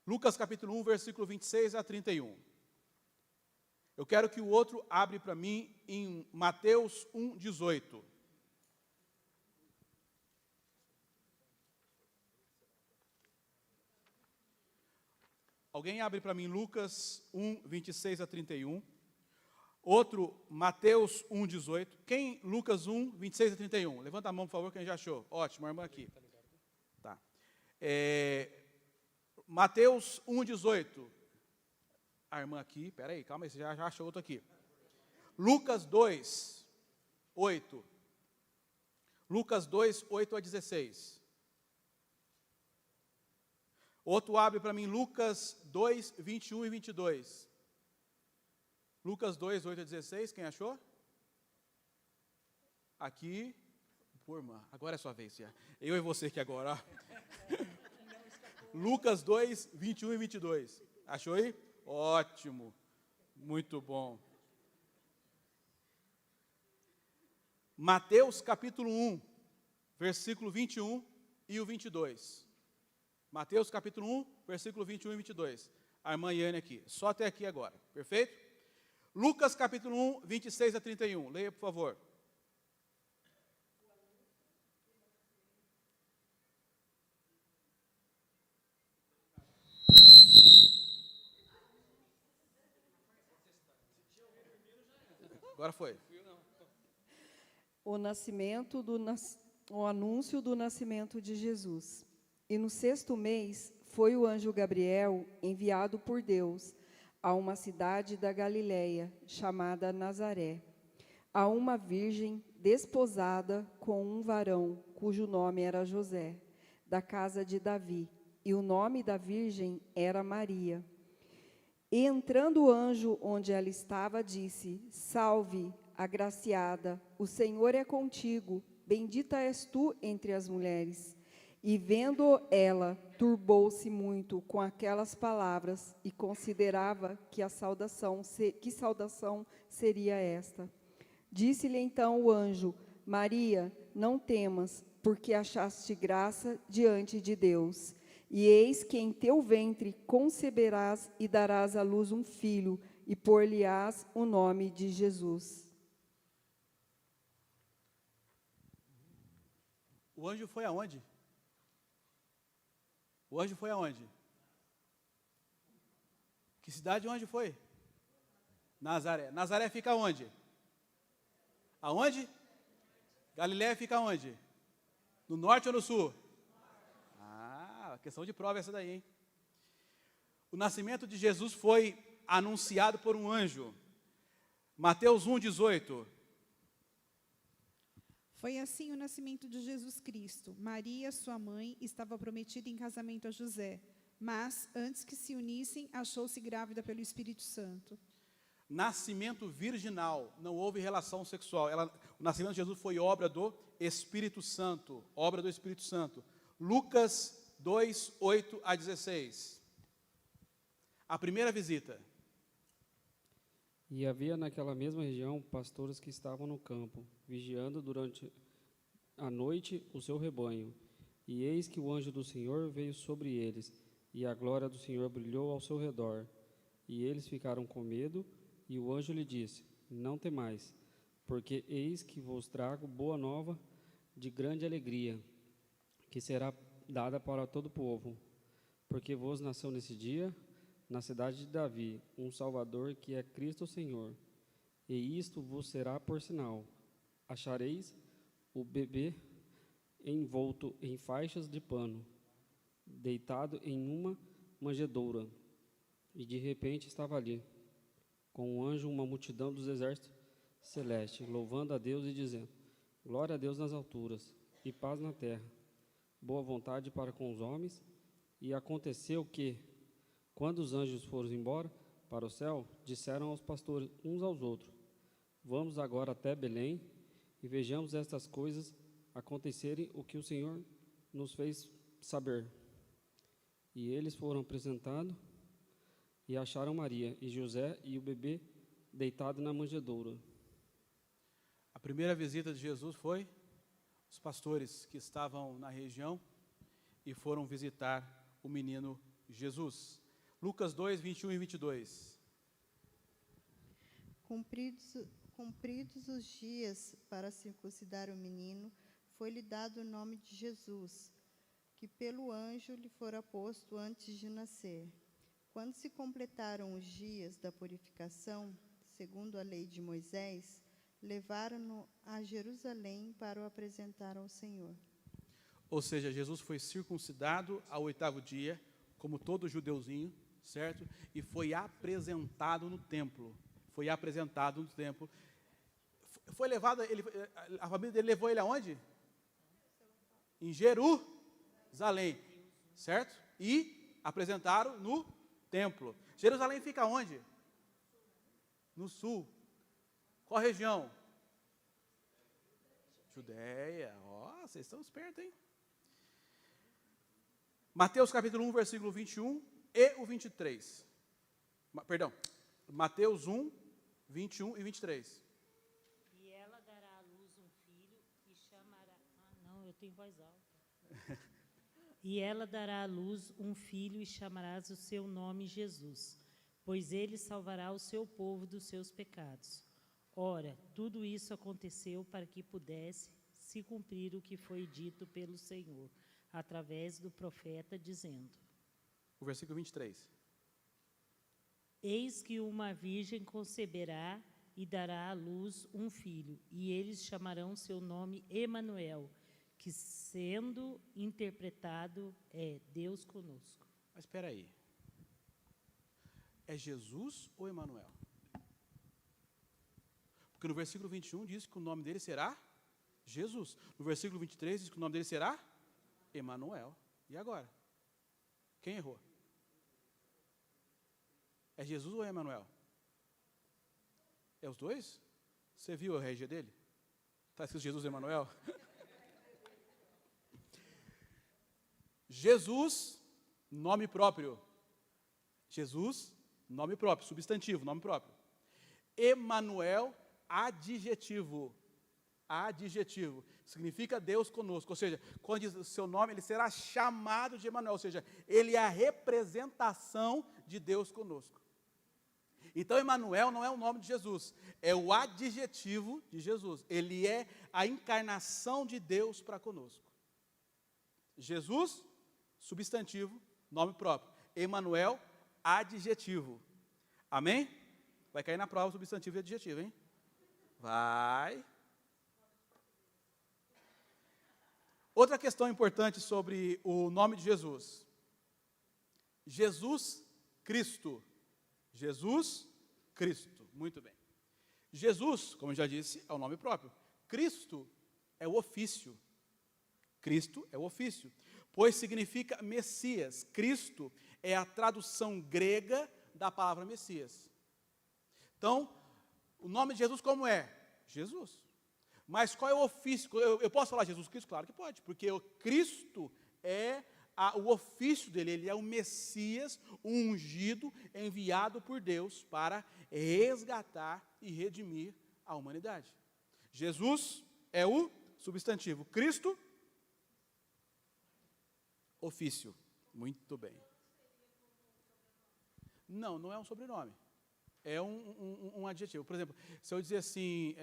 Lucas, capítulo 1, versículo 26 a 31. Eu quero que o outro abre para mim em Mateus 1, 18. Alguém abre para mim Lucas 1, 26 a 31. Outro, Mateus 1, 18. Quem? Lucas 1, 26 a 31. Levanta a mão, por favor, quem já achou. Ótimo, a irmã aqui. Tá. Mateus 1, 18. A irmã aqui, peraí, calma aí, você já achou outro aqui. Lucas 2, 8. Lucas 2, 8 a 16. Outro abre para mim Lucas 2, 21 e 22. Lucas 2, 8 a 16, quem achou? Aqui, pô, irmã, agora é sua vez, já. Eu e você aqui agora, ó. Lucas 2, 21 e 22. Achou aí? Ótimo, muito bom. Mateus capítulo 1, versículo 21 e o 22. Mateus capítulo 1, versículo 21 e 22. A irmã Yane aqui, só até aqui agora, perfeito? Lucas capítulo 1, 26 a 31. Leia, por favor. Agora foi. O anúncio do nascimento de Jesus. E no 6º mês foi o anjo Gabriel enviado por Deus a uma cidade da Galiléia, chamada Nazaré, a uma virgem desposada com um varão, cujo nome era José, da casa de Davi, e o nome da virgem era Maria. E entrando o anjo onde ela estava, disse: Salve, agraciada, o Senhor é contigo, bendita és tu entre as mulheres. E vendo ela, turbou-se muito com aquelas palavras e considerava que saudação seria esta. Disse-lhe então o anjo: Maria, não temas, porque achaste graça diante de Deus. E eis que em teu ventre conceberás e darás à luz um filho, e por-lhe-ás o nome de Jesus. O anjo foi aonde? O anjo foi aonde? Que cidade o anjo foi? Nazaré. Nazaré fica onde? Aonde? Galiléia fica onde? No norte ou no sul? Questão de prova essa daí, hein? O nascimento de Jesus foi anunciado por um anjo. Mateus 1,18. Foi assim o nascimento de Jesus Cristo. Maria, sua mãe, estava prometida em casamento a José, mas, antes que se unissem, achou-se grávida pelo Espírito Santo. Nascimento virginal, não houve relação sexual. O nascimento de Jesus foi obra do Espírito Santo, obra do Espírito Santo. Lucas 2, 8 a 16. A primeira visita. E havia naquela mesma região pastores que estavam no campo, vigiando durante a noite o seu rebanho. E eis que o anjo do Senhor veio sobre eles, e a glória do Senhor brilhou ao seu redor. E eles ficaram com medo, e o anjo lhe disse: Não temais, porque eis que vos trago boa nova de grande alegria, que será dada para todo o povo, porque vos nasceu nesse dia, na cidade de Davi, um Salvador, que é Cristo o Senhor. E isto vos será por sinal: achareis o bebê envolto em faixas de pano, deitado em uma manjedoura. E de repente estava ali, com um anjo, uma multidão dos exércitos celestes, louvando a Deus e dizendo: Glória a Deus nas alturas, e paz na terra, boa vontade para com os homens. E aconteceu que, quando os anjos foram embora para o céu, disseram aos pastores uns aos outros: Vamos agora até Belém e vejamos estas coisas acontecerem, o que o Senhor nos fez saber. E eles foram apresentados e acharam Maria e José e o bebê deitado na manjedoura. A primeira visita de Jesus foi os pastores que estavam na região e foram visitar o menino Jesus. Lucas 2, 21 e 22. Cumpridos os dias para circuncidar o menino, foi-lhe dado o nome de Jesus, que pelo anjo lhe fora posto antes de nascer. Quando se completaram os dias da purificação, segundo a lei de Moisés, levaram-no a Jerusalém para o apresentar ao Senhor. Ou seja, Jesus foi circuncidado ao 8º dia, como todo judeuzinho, certo? E foi apresentado no templo. Foi apresentado no templo. Foi levado, a família dele levou ele aonde? Em Jerusalém, certo? E apresentaram no templo. Jerusalém fica onde? No sul. Qual região? Judéia. Ó, vocês estão espertos, hein? Mateus capítulo 1, versículo 21 e o 23. Perdão, Mateus 1, 21 e 23. E ela dará à luz um filho e chamará... não, eu tenho voz alta. E ela dará à luz um filho e chamarás o seu nome Jesus, pois ele salvará o seu povo dos seus pecados. Ora, tudo isso aconteceu para que pudesse se cumprir o que foi dito pelo Senhor, através do profeta, dizendo... O versículo 23. Eis que uma virgem conceberá e dará à luz um filho, e eles chamarão seu nome Emanuel, que sendo interpretado é Deus conosco. Mas espera aí. é Jesus ou Emanuel? Porque no versículo 21 diz que o nome dele será Jesus. No versículo 23 diz que o nome dele será Emanuel. E agora? Quem errou? É Jesus ou é Emanuel? É os dois? Você viu a RG dele? Está escrito Jesus e Emanuel? Jesus, nome próprio. Jesus, nome próprio, substantivo, nome próprio. Emanuel, adjetivo. Adjetivo. Significa Deus conosco. Ou seja, quando diz o seu nome, ele será chamado de Emanuel. Ou seja, ele é a representação de Deus conosco. Então, Emanuel não é o nome de Jesus, é o adjetivo de Jesus. Ele é a encarnação de Deus para conosco. Jesus, substantivo, nome próprio. Emanuel, adjetivo. Amém? Vai cair na prova substantivo e adjetivo, hein? Vai. Outra questão importante sobre o nome de Jesus. Jesus Cristo. Jesus Cristo. Muito bem. Jesus, como eu já disse, é o nome próprio. Cristo é o ofício. Cristo é o ofício, pois significa Messias. Cristo é a tradução grega da palavra Messias. Então, o nome de Jesus como é? Jesus. Mas qual é o ofício? Eu posso falar Jesus Cristo? Claro que pode, porque o Cristo é o ofício dele, ele é o Messias, o ungido, enviado por Deus para resgatar e redimir a humanidade. Jesus é o substantivo, Cristo, ofício. Muito bem. Não, não é um sobrenome. É um adjetivo. Por exemplo, se eu dizer assim,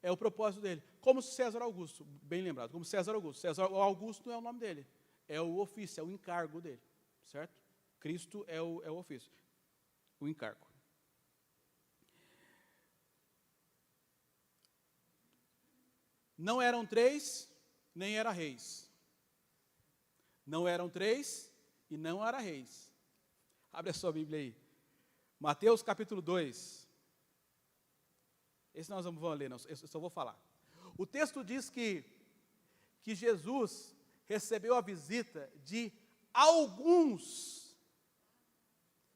é o propósito dele. Como César Augusto, bem lembrado, como César Augusto. César Augusto não é o nome dele, é o ofício, é o encargo dele, certo? Cristo é o ofício, o encargo. Não eram três, nem era reis. Não eram três e não era reis. Abre a sua Bíblia aí. Mateus capítulo 2. Esse nós não vamos ler, não, eu só vou falar. O texto diz que Jesus recebeu a visita de alguns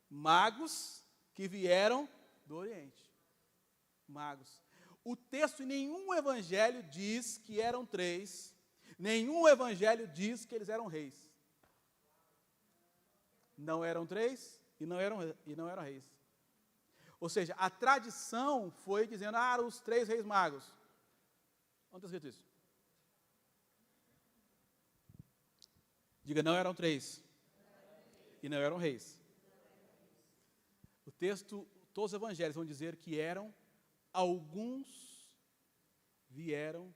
magos que vieram do Oriente. Magos. O texto em nenhum evangelho diz que eram três, nenhum evangelho diz que eles eram reis. Não eram três e não eram reis. Ou seja, a tradição foi dizendo, os três reis magos. Onde está escrito isso? Diga, não eram três. E não eram reis. O texto, todos os evangelhos vão dizer que eram alguns vieram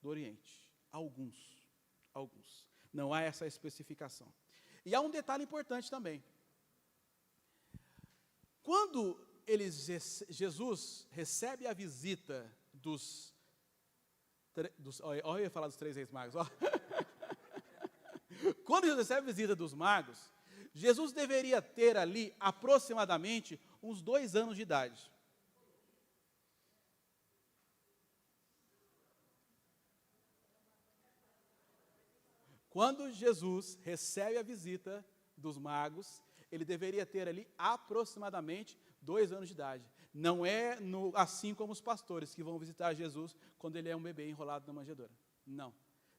do Oriente. Alguns. Não há essa especificação. E há um detalhe importante também. Quando Jesus recebe a visita eu ia falar dos três reis magos, ó. Quando Jesus recebe a visita dos magos, Jesus deveria ter ali aproximadamente uns 2 anos de idade. Quando Jesus recebe a visita dos magos, ele deveria ter ali aproximadamente 2 anos de idade. Não é assim como os pastores que vão visitar Jesus quando ele é um bebê enrolado na manjedoura. Não.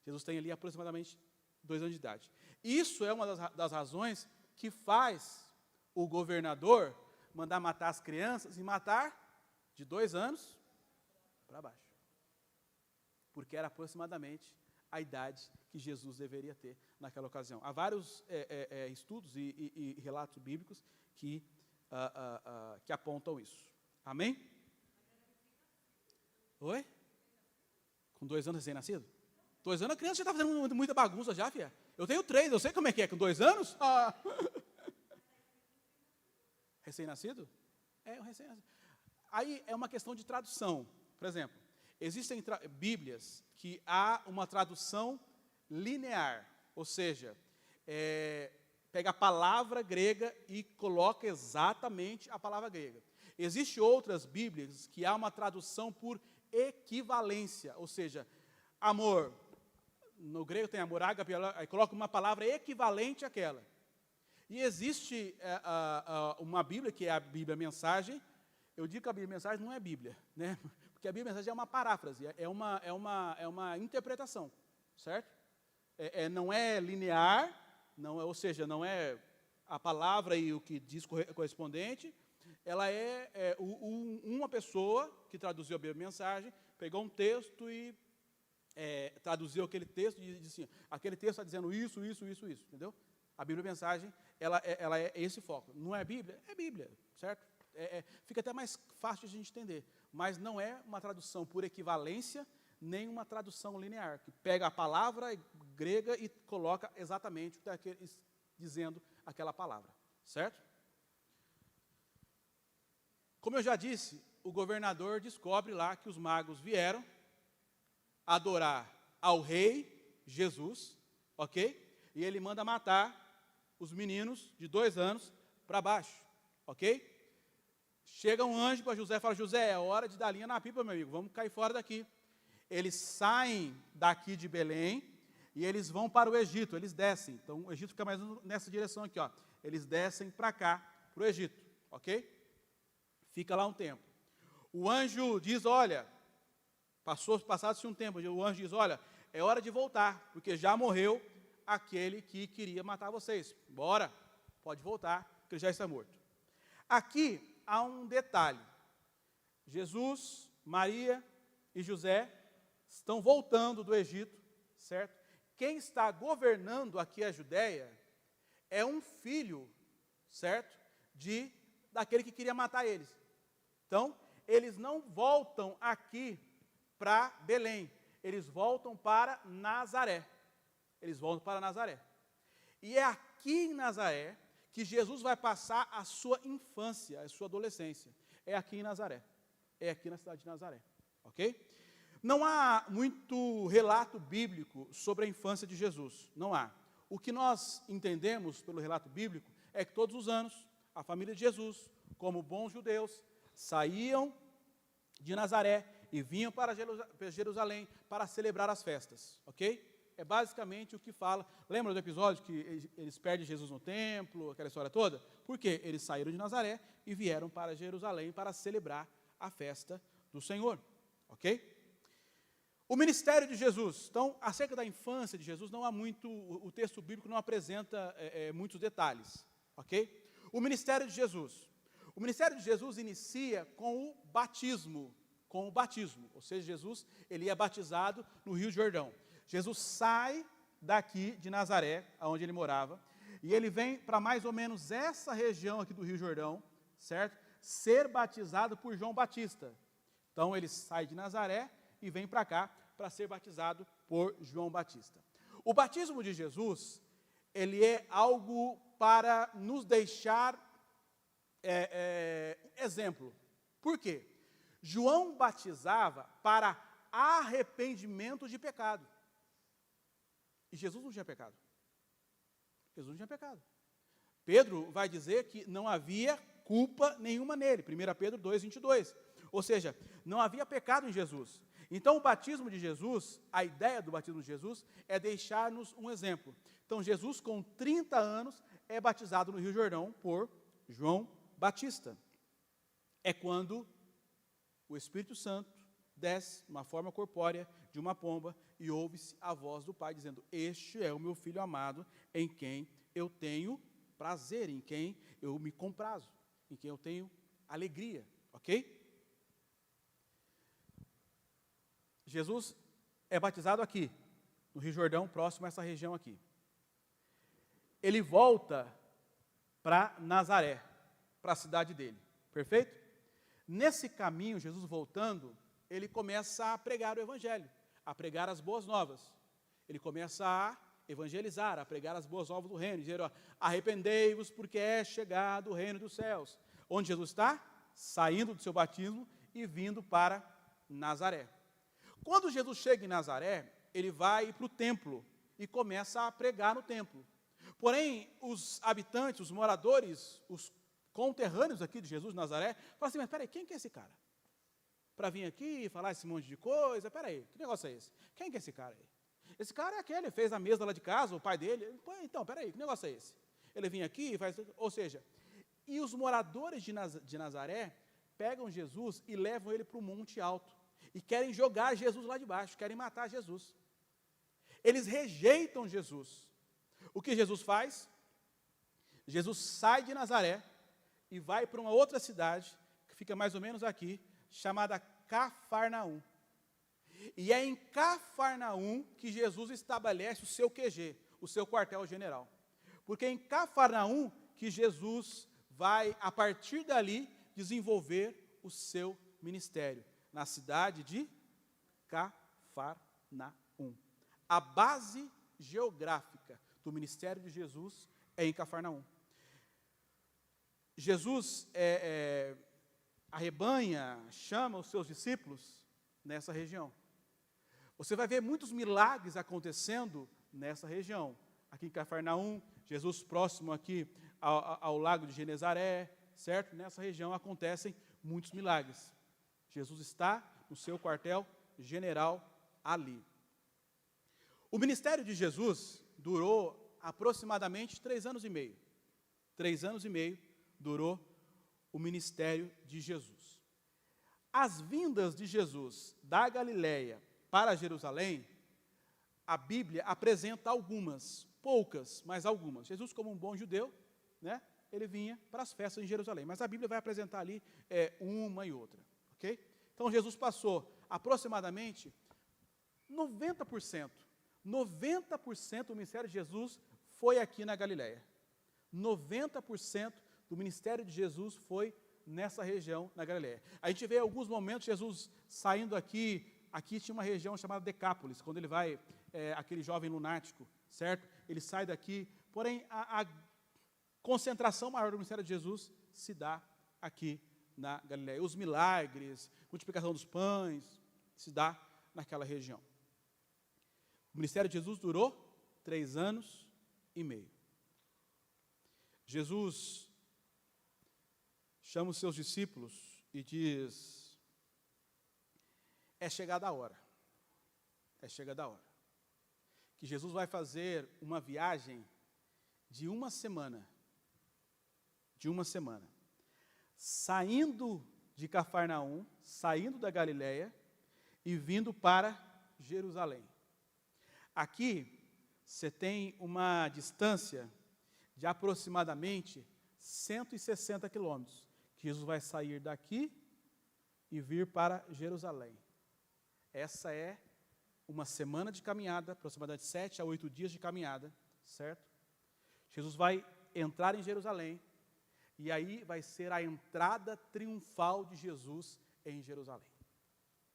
Jesus tem ali aproximadamente 2 anos de idade. Isso é uma das razões que faz o governador mandar matar as crianças e matar de 2 anos para baixo. Porque era aproximadamente a idade que Jesus deveria ter naquela ocasião. Há vários estudos e relatos bíblicos que apontam isso. Amém? Oi? Com 2 anos recém-nascido? 2 anos a criança já está fazendo muita bagunça já, filha. Eu tenho 3, eu sei como é que é, com 2 anos? Recém-nascido? É um recém-nascido. Aí é uma questão de tradução. Por exemplo, existem Bíblias que há uma tradução linear. ou seja, pega a palavra grega e coloca exatamente a palavra grega. Existem outras Bíblias que há uma tradução por equivalência, ou seja, amor, no grego tem amor, ágape, aí coloca uma palavra equivalente àquela. E existe uma Bíblia, que é a Bíblia Mensagem. Eu digo que a Bíblia Mensagem não é Bíblia, né? Porque a Bíblia Mensagem é uma paráfrase, é uma interpretação, certo? Não é linear, ou seja, não é a palavra e o que diz correspondente. Ela uma pessoa que traduziu a Bíblia Mensagem, pegou um texto e traduziu aquele texto e disse assim, aquele texto está dizendo isso, entendeu? A Bíblia Mensagem, ela é esse foco. Não é Bíblia? É Bíblia, certo? Fica até mais fácil de a gente entender. Mas não é uma tradução por equivalência, nem uma tradução linear, que pega a palavra grega e coloca exatamente o que está dizendo aquela palavra, certo? Como eu já disse, o governador descobre lá que os magos vieram adorar ao rei Jesus, ok? E ele manda matar os meninos de 2 anos para baixo, ok? Chega um anjo para José e fala, José, é hora de dar linha na pipa, meu amigo, vamos cair fora daqui. Eles saem daqui de Belém e eles vão para o Egito, eles descem. Então, o Egito fica mais nessa direção aqui, ó. Eles descem para cá, para o Egito, ok? Fica lá um tempo. O anjo diz, olha, passado-se um tempo, o anjo diz, olha, é hora de voltar, porque já morreu aquele que queria matar vocês. Bora, pode voltar, porque ele já está morto. Aqui há um detalhe. Jesus, Maria e José estão voltando do Egito, certo? Quem está governando aqui a Judéia é um filho, certo? Daquele que queria matar eles. Então, eles não voltam aqui para Belém, eles voltam para Nazaré. Eles voltam para Nazaré. E é aqui em Nazaré que Jesus vai passar a sua infância, a sua adolescência. É aqui em Nazaré. É aqui na cidade de Nazaré. Ok? Não há muito relato bíblico sobre a infância de Jesus. Não há. O que nós entendemos pelo relato bíblico é que todos os anos, a família de Jesus, como bons judeus, saíam de Nazaré e vinham para Jerusalém para celebrar as festas. Ok? É basicamente o que fala. Lembra do episódio que eles perdem Jesus no templo, aquela história toda? Por quê? Eles saíram de Nazaré e vieram para Jerusalém para celebrar a festa do Senhor. Ok? O ministério de Jesus. Então, acerca da infância de Jesus, não há muito, o texto bíblico não apresenta muitos detalhes. Ok? O ministério de Jesus. O ministério de Jesus inicia com o batismo. Ou seja, Jesus ele é batizado no Rio Jordão. Jesus sai daqui de Nazaré, onde ele morava, e ele vem para mais ou menos essa região aqui do Rio Jordão, certo? Ser batizado por João Batista. Então, ele sai de Nazaré e vem para cá para ser batizado por João Batista. O batismo de Jesus, ele é algo para nos deixar exemplo. Por quê? João batizava para arrependimento de pecado. E Jesus não tinha pecado. Jesus não tinha pecado. Pedro vai dizer que não havia culpa nenhuma nele. 1 Pedro 2:22. Ou seja, não havia pecado em Jesus. Então, o batismo de Jesus, a ideia do batismo de Jesus é deixar-nos um exemplo. Então, Jesus, com 30 anos, é batizado no Rio Jordão por João Batista. É quando o Espírito Santo desce, uma forma corpórea, de uma pomba, e ouve-se a voz do Pai, dizendo, este é o meu Filho amado, em quem eu tenho prazer, em quem eu me comprazo, em quem eu tenho alegria, ok? Jesus é batizado aqui, no Rio Jordão, próximo a essa região aqui. Ele volta para Nazaré, para a cidade dele, perfeito? Nesse caminho, Jesus voltando, ele começa a pregar o Evangelho, a pregar as boas novas. Ele começa a evangelizar, a pregar as boas novas do reino, dizer, ó, arrependei-vos porque é chegado o reino dos céus. Onde Jesus está? Saindo do seu batismo e vindo para Nazaré. Quando Jesus chega em Nazaré, ele vai para o templo. e começa a pregar no templo. Porém, os habitantes, os moradores, os conterrâneos aqui de Jesus de Nazaré, falam assim, mas peraí, quem que é esse cara? Para vir aqui e falar esse monte de coisa, peraí, que negócio é esse? Quem que é esse cara aí? Esse cara é aquele, fez a mesa lá de casa, o pai dele. Então, peraí, que negócio é esse? Ele vem aqui e faz... Ou seja, e os moradores de Nazaré pegam Jesus e levam ele para o monte alto. E querem jogar Jesus lá de baixo, querem matar Jesus. Eles rejeitam Jesus. O que Jesus faz? Jesus sai de Nazaré e vai para uma outra cidade, que fica mais ou menos aqui, chamada Cafarnaum. E é em Cafarnaum que Jesus estabelece o seu QG, o seu quartel-general. Porque é em Cafarnaum que Jesus vai, a partir dali, desenvolver o seu ministério, na cidade de Cafarnaum. A base geográfica do ministério de Jesus é em Cafarnaum. Jesus arrebanha, chama os seus discípulos nessa região. Você vai ver muitos milagres acontecendo nessa região. Aqui em Cafarnaum, Jesus próximo aqui ao lago de Genezaré, certo? Nessa região acontecem muitos milagres. Jesus está no seu quartel general ali. O ministério de Jesus durou aproximadamente 3 anos e meio. 3 anos e meio durou o ministério de Jesus. As vindas de Jesus da Galileia para Jerusalém, a Bíblia apresenta algumas, poucas, mas algumas. Jesus, como um bom judeu, né, ele vinha para as festas em Jerusalém, mas a Bíblia vai apresentar ali uma e outra, ok? Então Jesus passou aproximadamente 90% do ministério de Jesus foi aqui na Galileia. 90% do ministério de Jesus foi nessa região na Galileia. A gente vê alguns momentos Jesus saindo aqui tinha uma região chamada Decápolis, quando ele vai, aquele jovem lunático, certo? Ele sai daqui, porém a concentração maior do ministério de Jesus se dá aqui na Galileia. Os milagres, multiplicação dos pães, se dá naquela região. O ministério de Jesus durou 3 anos e meio. Jesus chama os seus discípulos e diz: é chegada a hora. É chegada a hora. Que Jesus vai fazer uma viagem de uma semana. Saindo de Cafarnaum, saindo da Galileia e vindo para Jerusalém. Aqui você tem uma distância de aproximadamente 160 quilômetros. Jesus vai sair daqui e vir para Jerusalém. Essa é uma semana de caminhada, aproximadamente 7 a 8 dias de caminhada, certo? Jesus vai entrar em Jerusalém, e aí vai ser a entrada triunfal de Jesus em Jerusalém.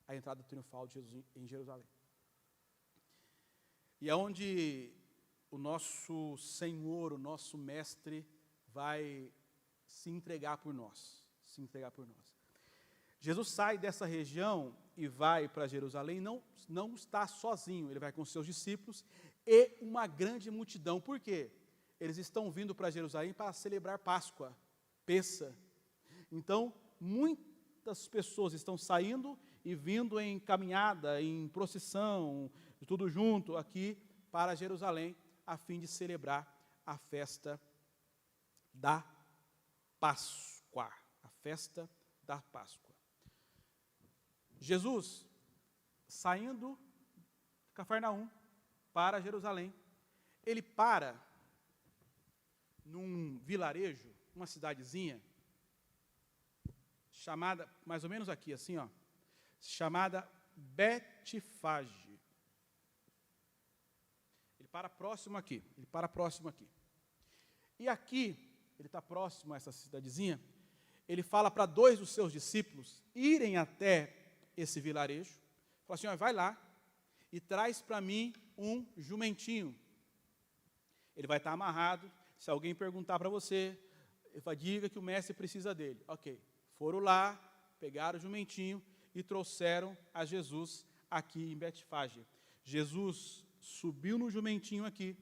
A entrada triunfal de Jesus em Jerusalém. E é onde o nosso Senhor, o nosso Mestre, vai se entregar por nós. Jesus sai dessa região e vai para Jerusalém, não está sozinho, ele vai com seus discípulos e uma grande multidão. Por quê? Eles estão vindo para Jerusalém para celebrar Páscoa, Pessa. Então, muitas pessoas estão saindo e vindo em caminhada, em procissão, tudo junto aqui para Jerusalém, a fim de celebrar a festa da Páscoa. A festa da Páscoa. Jesus, saindo de Cafarnaum para Jerusalém, ele para num vilarejo, uma cidadezinha, chamada, mais ou menos aqui, assim, ó, chamada Betfage. Ele para próximo aqui. E aqui, ele está próximo a essa cidadezinha, ele fala para 2 dos seus discípulos irem até esse vilarejo, fala assim, ó, vai lá e traz para mim um jumentinho. Ele vai estar amarrado, se alguém perguntar para você, diga que o mestre precisa dele. Ok, foram lá, pegaram o jumentinho e trouxeram a Jesus aqui em Betfage. Jesus subiu no jumentinho aqui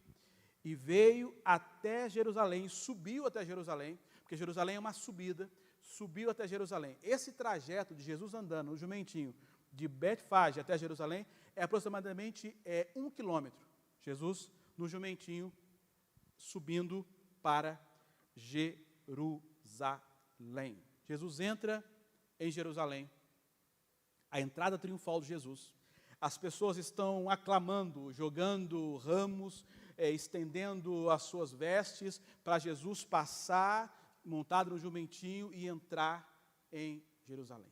e veio até Jerusalém, subiu até Jerusalém, porque Jerusalém é uma subida, subiu até Jerusalém. Esse trajeto de Jesus andando no jumentinho de Betfage até Jerusalém é aproximadamente 1 quilômetro. Jesus no jumentinho subindo para Jerusalém. Jesus entra em Jerusalém, a entrada triunfal de Jesus. As pessoas estão aclamando, jogando ramos, estendendo as suas vestes para Jesus passar montado no jumentinho e entrar em Jerusalém.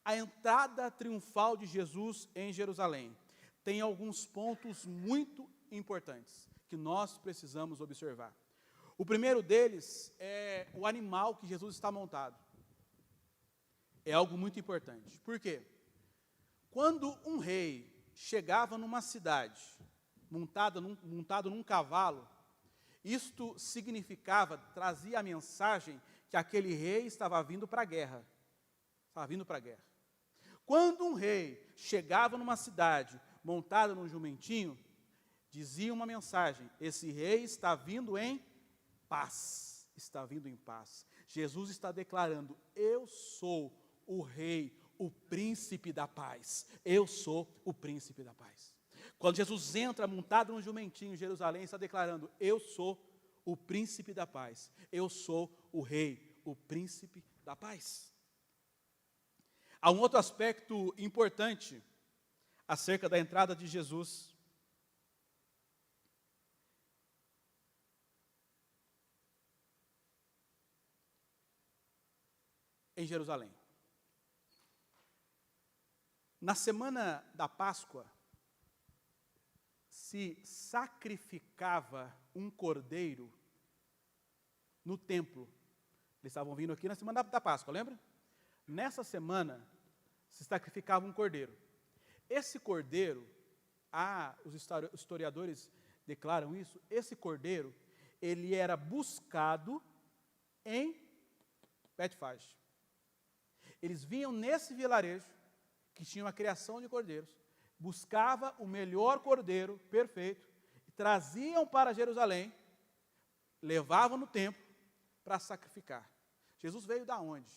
A entrada triunfal de Jesus em Jerusalém tem alguns pontos muito importantes que nós precisamos observar. O primeiro deles é o animal que Jesus está montado. É algo muito importante. Por quê? Quando um rei chegava numa cidade montado num cavalo, isto significava, trazia a mensagem que aquele rei estava vindo para a guerra. Estava vindo para a guerra. Quando um rei chegava numa cidade montado num jumentinho, dizia uma mensagem: esse rei está vindo em paz. Está vindo em paz. Jesus está declarando: eu sou o rei, o príncipe da paz. Eu sou o príncipe da paz. Quando Jesus entra montado num jumentinho em Jerusalém, está declarando: eu sou o príncipe da paz. Eu sou o rei, o príncipe da paz. Há um outro aspecto importante acerca da entrada de Jesus. Em Jerusalém. Na semana da Páscoa, se sacrificava um cordeiro no templo. Eles estavam vindo aqui na semana da Páscoa, lembra? Nessa semana, se sacrificava um cordeiro. Esse cordeiro, os historiadores declaram isso, esse cordeiro, ele era buscado em Betfage. Eles vinham nesse vilarejo, que tinha uma criação de cordeiros, buscava o melhor cordeiro, perfeito, e traziam para Jerusalém, levavam no templo para sacrificar. Jesus veio da onde?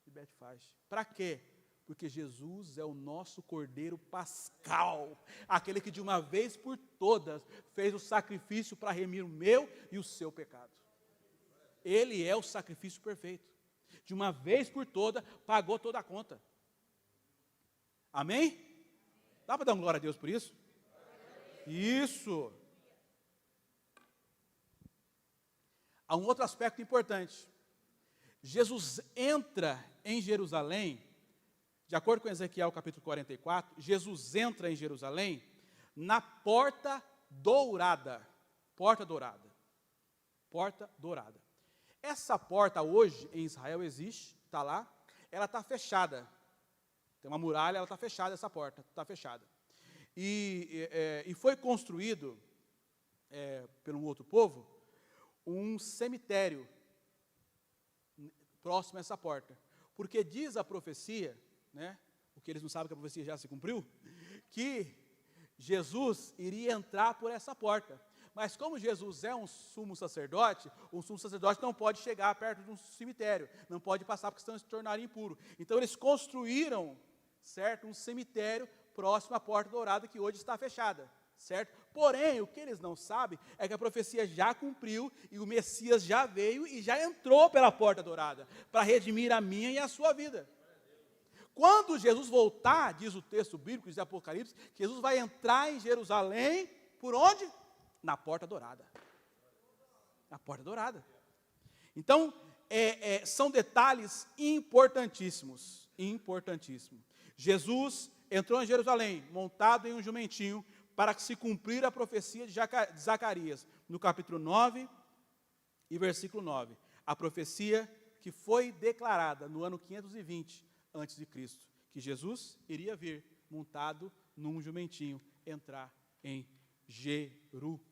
De Betfage. Para quê? Porque Jesus é o nosso cordeiro pascal, aquele que de uma vez por todas fez o sacrifício para remir o meu e o seu pecado. Ele é o sacrifício perfeito. De uma vez por toda, pagou toda a conta. Amém? Dá para dar uma glória a Deus por isso? Isso. Há um outro aspecto importante. Jesus entra em Jerusalém, de acordo com Ezequiel capítulo 44, Jesus entra em Jerusalém na porta dourada. Porta dourada. Porta dourada. Essa porta hoje em Israel existe, está lá, ela está fechada. Tem uma muralha, ela está fechada, essa porta está fechada. E foi construído, por um outro povo, um cemitério próximo a essa porta. Porque diz a profecia, né, porque eles não sabem que a profecia já se cumpriu, que Jesus iria entrar por essa porta. Mas como Jesus é um sumo sacerdote, o sumo sacerdote não pode chegar perto de um cemitério, não pode passar porque senão se tornaria impuro. Então eles construíram, certo, um cemitério próximo à porta dourada que hoje está fechada, certo? Porém, o que eles não sabem é que a profecia já cumpriu e o Messias já veio e já entrou pela porta dourada para redimir a minha e a sua vida. Quando Jesus voltar, diz o texto bíblico de Apocalipse, que Jesus vai entrar em Jerusalém, por onde? Na porta dourada. Na porta dourada. Então, são detalhes importantíssimos. Importantíssimos. Jesus entrou em Jerusalém, montado em um jumentinho, para que se cumprir a profecia de Zacarias, no capítulo 9 e versículo 9. A profecia que foi declarada no ano 520 a.C., que Jesus iria vir montado num jumentinho, entrar em Jerusalém.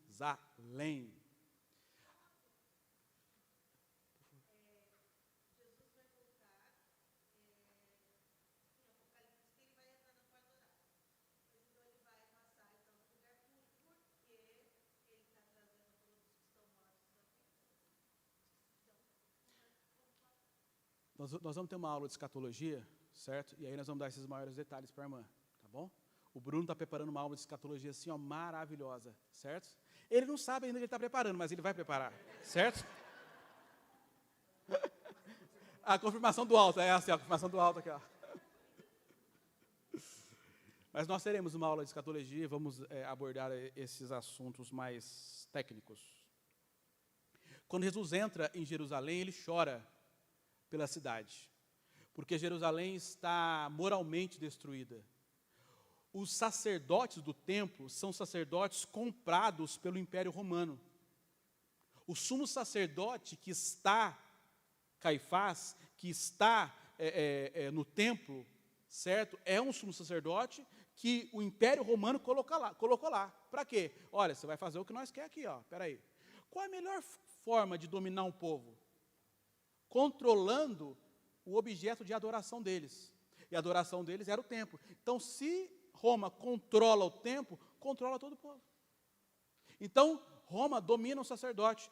Nós vamos ter uma aula de escatologia, certo? E aí nós vamos dar esses maiores detalhes para a irmã, tá bom? O Bruno está preparando uma aula de escatologia assim, ó, maravilhosa, certo? Ele não sabe ainda que ele está preparando, mas ele vai preparar, certo? A confirmação do alto, é assim, a confirmação do alto aqui, ó. Mas nós teremos uma aula de escatologia e vamos abordar esses assuntos mais técnicos. Quando Jesus entra em Jerusalém, ele chora pela cidade, porque Jerusalém está moralmente destruída. Os sacerdotes do templo são sacerdotes comprados pelo Império Romano. O sumo sacerdote que está, Caifás, que está no templo, certo? É um sumo sacerdote que o Império Romano colocou lá. Para quê? Olha, você vai fazer o que nós quer aqui, ó. Espera aí. Qual é a melhor forma de dominar um povo? Controlando o objeto de adoração deles. E a adoração deles era o templo. Então, se Roma controla o templo, controla todo o povo. Então, Roma domina o sacerdote,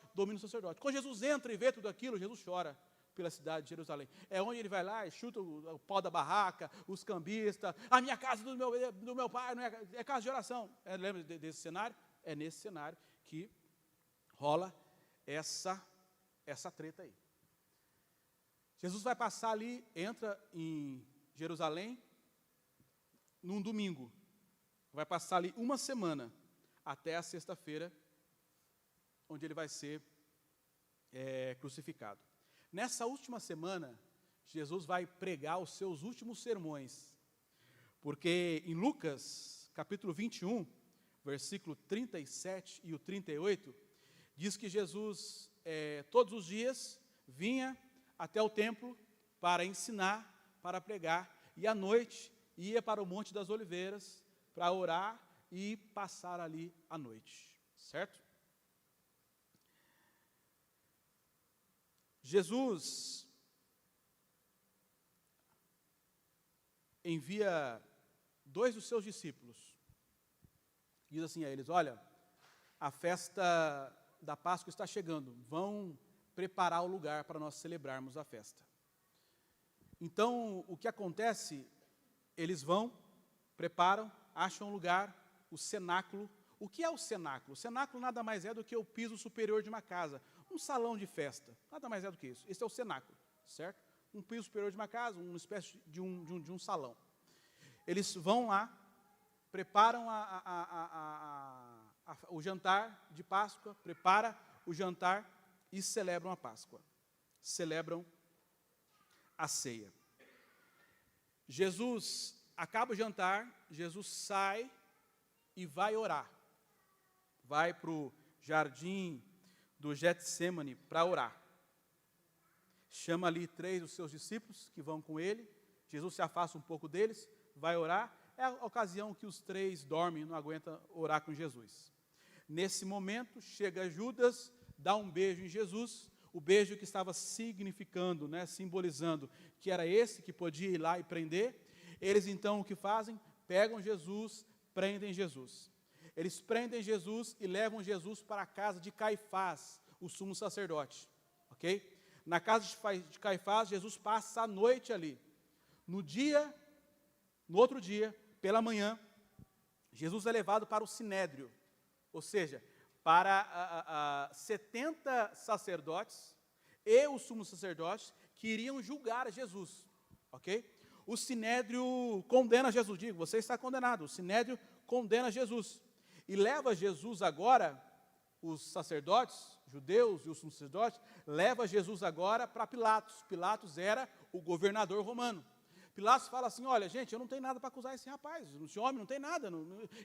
Quando Jesus entra e vê tudo aquilo, Jesus chora pela cidade de Jerusalém. É onde ele vai lá e chuta o pau da barraca, os cambistas, a minha casa do meu pai, não é casa de oração. Lembra desse cenário? É nesse cenário que rola essa treta aí. Jesus vai passar ali, entra em Jerusalém, num domingo. Vai passar ali uma semana, até a sexta-feira, onde ele vai ser crucificado. Nessa última semana, Jesus vai pregar os seus últimos sermões, porque em Lucas, capítulo 21, versículo 37 e o 38, diz que Jesus, todos os dias, vinha até o templo para ensinar, para pregar, e à noite ia para o Monte das Oliveiras para orar e passar ali a noite, certo? Jesus envia 2 dos seus discípulos, diz assim a eles: olha, a festa da Páscoa está chegando, vão preparar o lugar para nós celebrarmos a festa. Então, o que acontece? Eles vão, preparam, acham um lugar, o cenáculo. O que é o cenáculo? O cenáculo nada mais é do que o piso superior de uma casa, um salão de festa, nada mais é do que isso. Esse é o cenáculo, certo? Um piso superior de uma casa, uma espécie de um salão. Eles vão lá, preparam o jantar de Páscoa, prepara o jantar e celebram a Páscoa. Celebram a ceia. Jesus acaba o jantar, Jesus sai e vai orar. Vai para o jardim do Getsêmani para orar. Chama ali 3 dos seus discípulos que vão com ele. Jesus se afasta um pouco deles, vai orar. É a ocasião que os 3 dormem, não aguentam orar com Jesus. Nesse momento, chega Judas, dá um beijo em Jesus, o beijo que estava significando, simbolizando que era esse que podia ir lá e prender. Eles então o que fazem? Pegam Jesus, prendem Jesus. Eles prendem Jesus e levam Jesus para a casa de Caifás, o sumo sacerdote. Ok? Na casa de Caifás, Jesus passa a noite ali. No outro dia, pela manhã, Jesus é levado para o Sinédrio, ou seja, para 70 sacerdotes e o sumo sacerdote que iriam julgar Jesus. Ok? O Sinédrio condena Jesus, digo, você está condenado. O Sinédrio condena Jesus. E leva Jesus agora, os sacerdotes, judeus e os sacerdotes, leva Jesus agora para Pilatos. Pilatos era o governador romano. Pilatos fala assim: olha, gente, eu não tenho nada para acusar esse rapaz, esse homem não tem nada,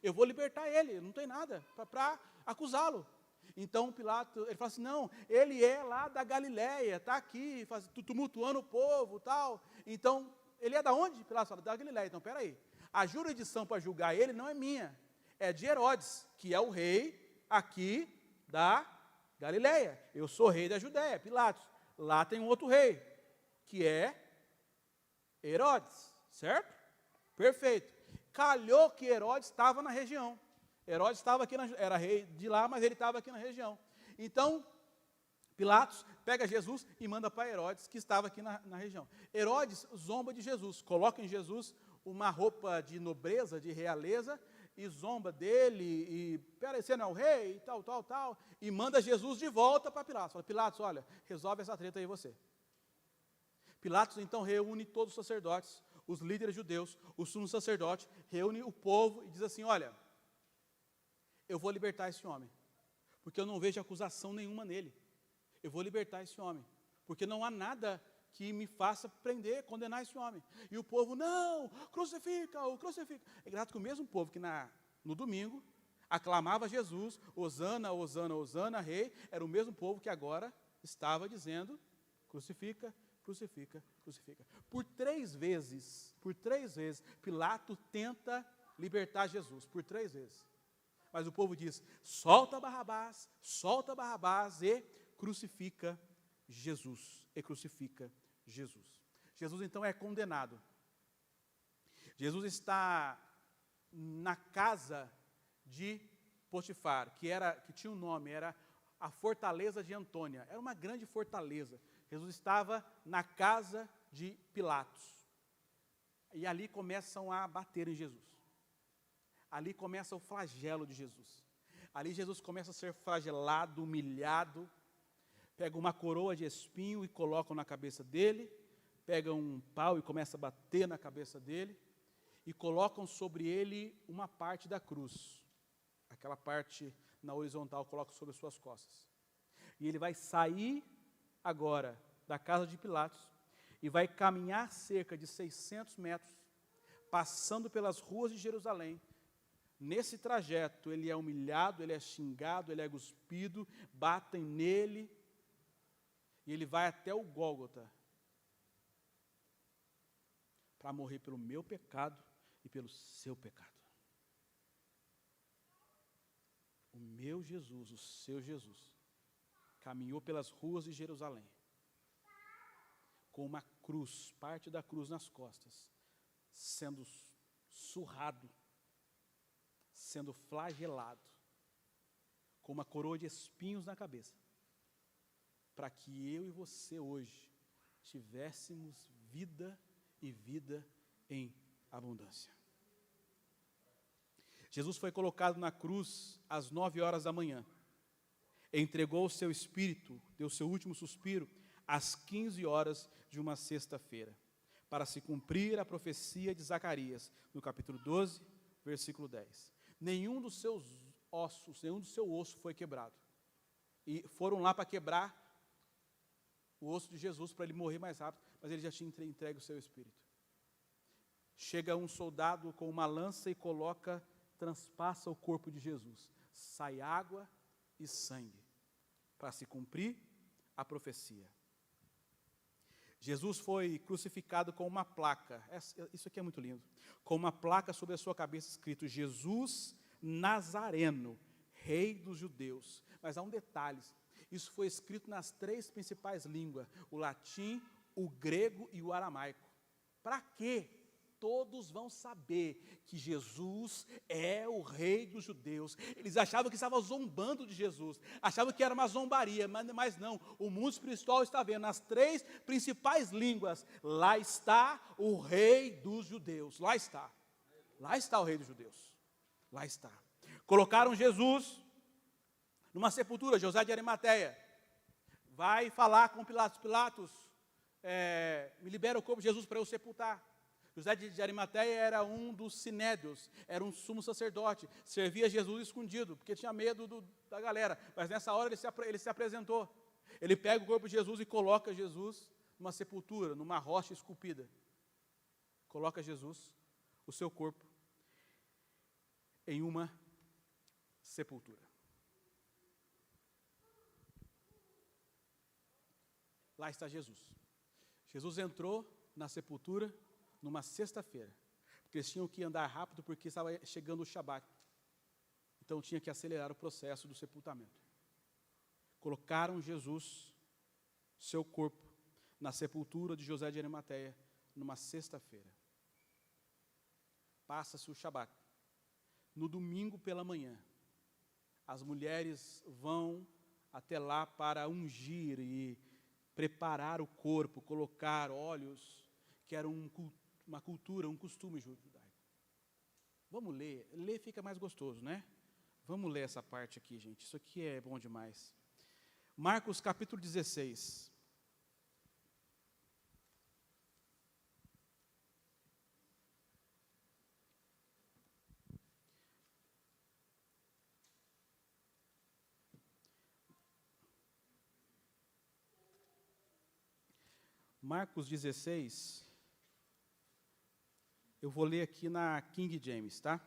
eu vou libertar ele, não tem nada para acusá-lo. Então Pilatos, ele fala assim: não, ele é lá da Galileia, está aqui, tumultuando o povo, tal. Então, ele é da onde? Pilatos fala: da Galileia. Então, peraí, a jurisdição para julgar ele não é minha, é de Herodes, que é o rei aqui da Galileia. Eu sou rei da Judéia, Pilatos. Lá tem um outro rei, que é Herodes, certo? Perfeito. Calhou que Herodes estava na região. Herodes estava aqui, era rei de lá, mas ele estava aqui na região. Então, Pilatos pega Jesus e manda para Herodes, que estava aqui na região. Herodes zomba de Jesus, coloca em Jesus uma roupa de nobreza, de realeza, e zomba dele, e peraí, você não é o rei, e tal, e manda Jesus de volta para Pilatos. Fala, Pilatos, olha, resolve essa treta aí você. Pilatos então reúne todos os sacerdotes, os líderes judeus, o sumo sacerdote, reúne o povo e diz assim, olha, eu vou libertar esse homem, porque eu não vejo acusação nenhuma nele. Eu vou libertar esse homem, porque não há nada que me faça prender, condenar esse homem. E o povo, não, crucifica-o, crucifica. É grato que o mesmo povo que no domingo aclamava Jesus, Hosana, Hosana, Hosana, rei, era o mesmo povo que agora estava dizendo, crucifica, crucifica, crucifica. Por três vezes, Pilatos tenta libertar Jesus, por 3 vezes. Mas o povo diz, solta Barrabás e crucifica Jesus. Jesus então é condenado. Jesus está na casa de Potifar, que tinha um nome, era a fortaleza de Antônia. Era uma grande fortaleza. Jesus estava na casa de Pilatos. E ali começam a bater em Jesus. Ali começa o flagelo de Jesus. Ali Jesus começa a ser flagelado, humilhado. Pega uma coroa de espinho e colocam na cabeça dele. Pega um pau e começa a bater na cabeça dele. E colocam sobre ele uma parte da cruz. Aquela parte na horizontal colocam sobre as suas costas. E ele vai sair agora da casa de Pilatos e vai caminhar cerca de 600 metros, passando pelas ruas de Jerusalém. Nesse trajeto, ele é humilhado, ele é xingado, ele é cuspido, batem nele, e ele vai até o Gólgota, para morrer pelo meu pecado e pelo seu pecado. O meu Jesus, o seu Jesus, caminhou pelas ruas de Jerusalém, com uma cruz, parte da cruz nas costas, sendo surrado, sendo flagelado, com uma coroa de espinhos na cabeça, para que eu e você hoje tivéssemos vida e vida em abundância. Jesus foi colocado na cruz às 9 horas da manhã, entregou o seu espírito, deu seu último suspiro, às 15 horas de uma sexta-feira, para se cumprir a profecia de Zacarias, no capítulo 12, versículo 10. Nenhum dos seus ossos, nenhum do seu osso foi quebrado. E foram lá para quebrar o osso de Jesus, para ele morrer mais rápido, mas ele já tinha entregue o seu espírito. Chega um soldado com uma lança e transpassa o corpo de Jesus. Sai água e sangue, para se cumprir a profecia. Jesus foi crucificado com uma placa, isso aqui é muito lindo, com uma placa sobre a sua cabeça escrito, Jesus Nazareno, Rei dos Judeus. Mas há um detalhe, isso foi escrito nas 3 principais línguas, o latim, o grego e o aramaico. Para quê? Todos vão saber que Jesus é o Rei dos Judeus. Eles achavam que estavam zombando de Jesus, achavam que era uma zombaria, mas não. O mundo espiritual está vendo nas 3 principais línguas. Lá está o Rei dos Judeus. Lá está o Rei dos Judeus. Lá está. Colocaram Jesus numa sepultura, José de Arimateia. Vai falar com Pilatos. Pilatos, me libera o corpo de Jesus para eu sepultar. José de Arimateia era um dos sinédrios, era um sumo sacerdote, servia Jesus escondido, porque tinha medo da galera, mas nessa hora ele se apresentou. Ele pega o corpo de Jesus e coloca Jesus numa sepultura, numa rocha esculpida. Coloca Jesus, o seu corpo, em uma sepultura. Lá está Jesus. Jesus entrou na sepultura numa sexta-feira, porque eles tinham que andar rápido porque estava chegando o Shabat. Então tinha que acelerar o processo do sepultamento. Colocaram Jesus, seu corpo, na sepultura de José de Arimateia, numa sexta-feira. Passa-se o Shabat. No domingo pela manhã, as mulheres vão até lá para ungir e preparar o corpo, colocar óleos, que era uma cultura, um costume judaico. Vamos ler, ler fica mais gostoso, né? Vamos ler essa parte aqui, gente, isso aqui é bom demais. Marcos capítulo 16. Marcos 16, eu vou ler aqui na King James, tá?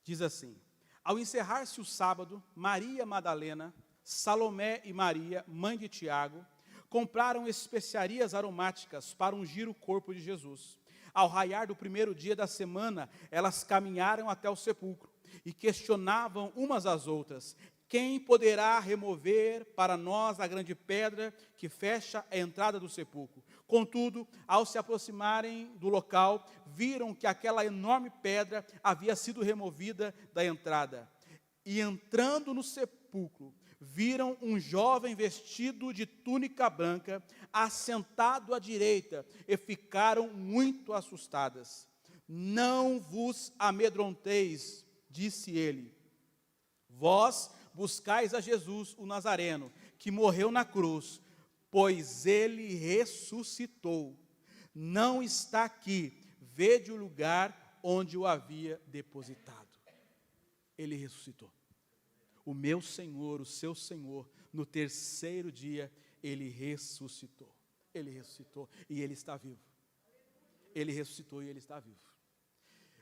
Diz assim: ao encerrar-se o sábado, Maria Madalena, Salomé e Maria, mãe de Tiago, compraram especiarias aromáticas para ungir o corpo de Jesus. Ao raiar do primeiro dia da semana, elas caminharam até o sepulcro e questionavam umas às outras: quem poderá remover para nós a grande pedra que fecha a entrada do sepulcro? Contudo, ao se aproximarem do local, viram que aquela enorme pedra havia sido removida da entrada. E entrando no sepulcro, viram um jovem vestido de túnica branca, assentado à direita, e ficaram muito assustadas. Não vos amedronteis, disse ele. Vós buscais a Jesus, o Nazareno, que morreu na cruz, pois ele ressuscitou. Não está aqui, vede o lugar onde o havia depositado. Ele ressuscitou. O meu Senhor, o seu Senhor, no terceiro dia, ele ressuscitou. Ele ressuscitou e ele está vivo. Ele ressuscitou e ele está vivo.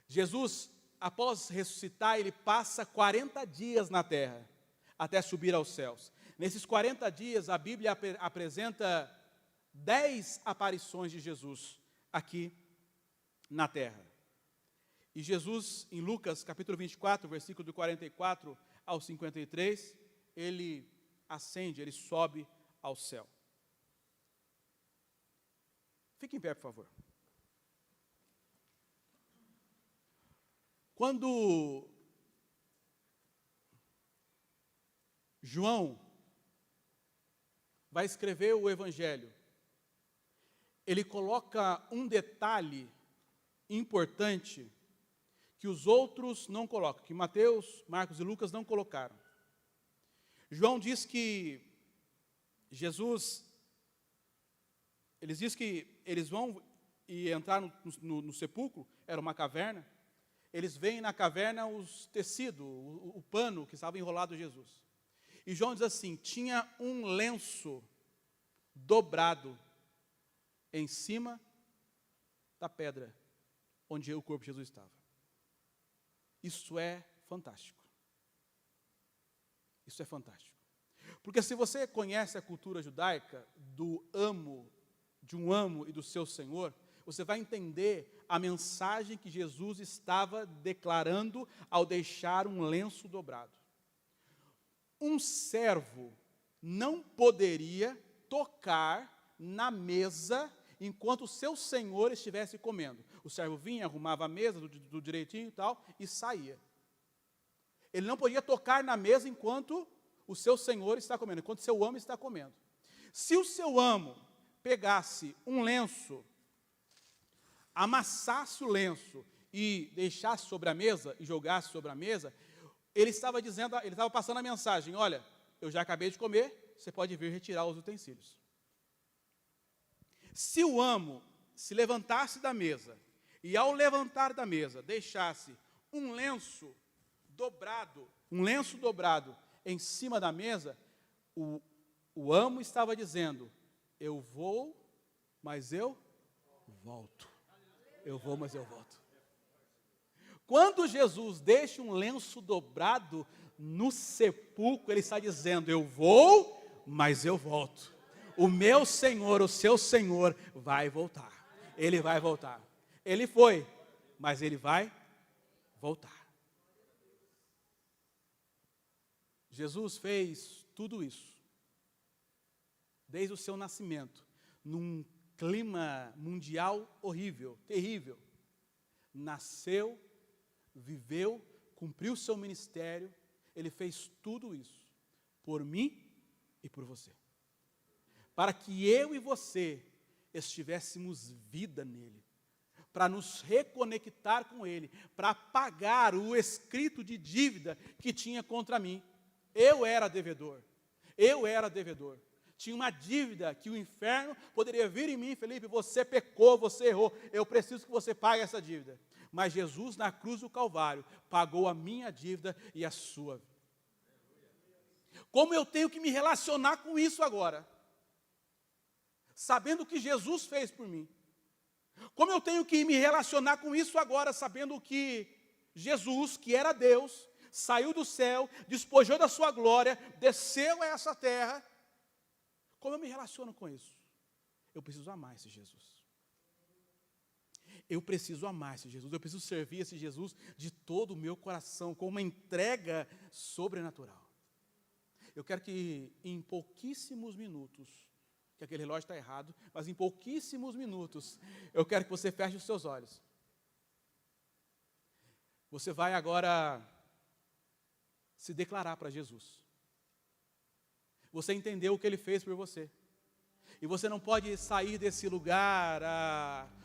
Jesus, após ressuscitar, ele passa 40 dias na terra, até subir aos céus. Nesses 40 dias, a Bíblia apresenta 10 aparições de Jesus aqui na terra. E Jesus, em Lucas, capítulo 24, versículo do 44 ao 53, ele ascende, ele sobe ao céu. Fique em pé, por favor. Quando João vai escrever o Evangelho, ele coloca um detalhe importante que os outros não colocam, que Mateus, Marcos e Lucas não colocaram. João diz que Jesus, eles dizem que eles vão e entrar no sepulcro, era uma caverna, eles veem na caverna os tecidos, o pano que estava enrolado em Jesus. E João diz assim, tinha um lenço dobrado em cima da pedra onde o corpo de Jesus estava. Isso é fantástico. Isso é fantástico. Porque se você conhece a cultura judaica de um amo e do seu senhor, você vai entender a mensagem que Jesus estava declarando ao deixar um lenço dobrado. Um servo não poderia tocar na mesa enquanto o seu senhor estivesse comendo. O servo vinha, arrumava a mesa do direitinho e tal, e saía. Ele não podia tocar na mesa enquanto o seu senhor está comendo, enquanto o seu amo está comendo. Se o seu amo pegasse um lenço, amassasse o lenço e deixasse sobre a mesa, e jogasse sobre a mesa, ele estava dizendo, ele estava passando a mensagem, olha, eu já acabei de comer, você pode vir retirar os utensílios. Se o amo se levantasse da mesa, e ao levantar da mesa, deixasse um lenço dobrado em cima da mesa, o amo estava dizendo, eu vou, mas eu volto. Eu vou, mas eu volto. Quando Jesus deixa um lenço dobrado no sepulcro, ele está dizendo, eu vou, mas eu volto. O meu Senhor, o seu Senhor, vai voltar. Ele vai voltar. Ele foi, mas ele vai voltar. Jesus fez tudo isso, desde o seu nascimento, num clima mundial horrível, terrível. Nasceu, viveu, cumpriu seu ministério, ele fez tudo isso. por mim e por você. Para que eu e você estivéssemos vida nele, para nos reconectar com ele, para pagar o escrito de dívida que tinha contra mim. Eu era devedor. Tinha uma dívida que o inferno poderia vir em mim: Felipe, você pecou, você errou, eu preciso que você pague essa dívida. Mas Jesus, na cruz do Calvário, pagou a minha dívida e a sua. Como eu tenho que me relacionar com isso agora? Sabendo o que Jesus fez por mim. Como eu tenho que me relacionar com isso agora, sabendo que Jesus, que era Deus, saiu do céu, despojou da sua glória, desceu a essa terra. Como eu me relaciono com isso? Eu preciso amar esse Jesus. Eu preciso amar esse Jesus. Eu preciso servir esse Jesus de todo o meu coração, com uma entrega sobrenatural. Eu quero que em pouquíssimos minutos, que aquele relógio está errado, mas em pouquíssimos minutos, eu quero que você feche os seus olhos. Você vai agora se declarar para Jesus. Você entendeu o que Ele fez por você. E você não pode sair desse lugar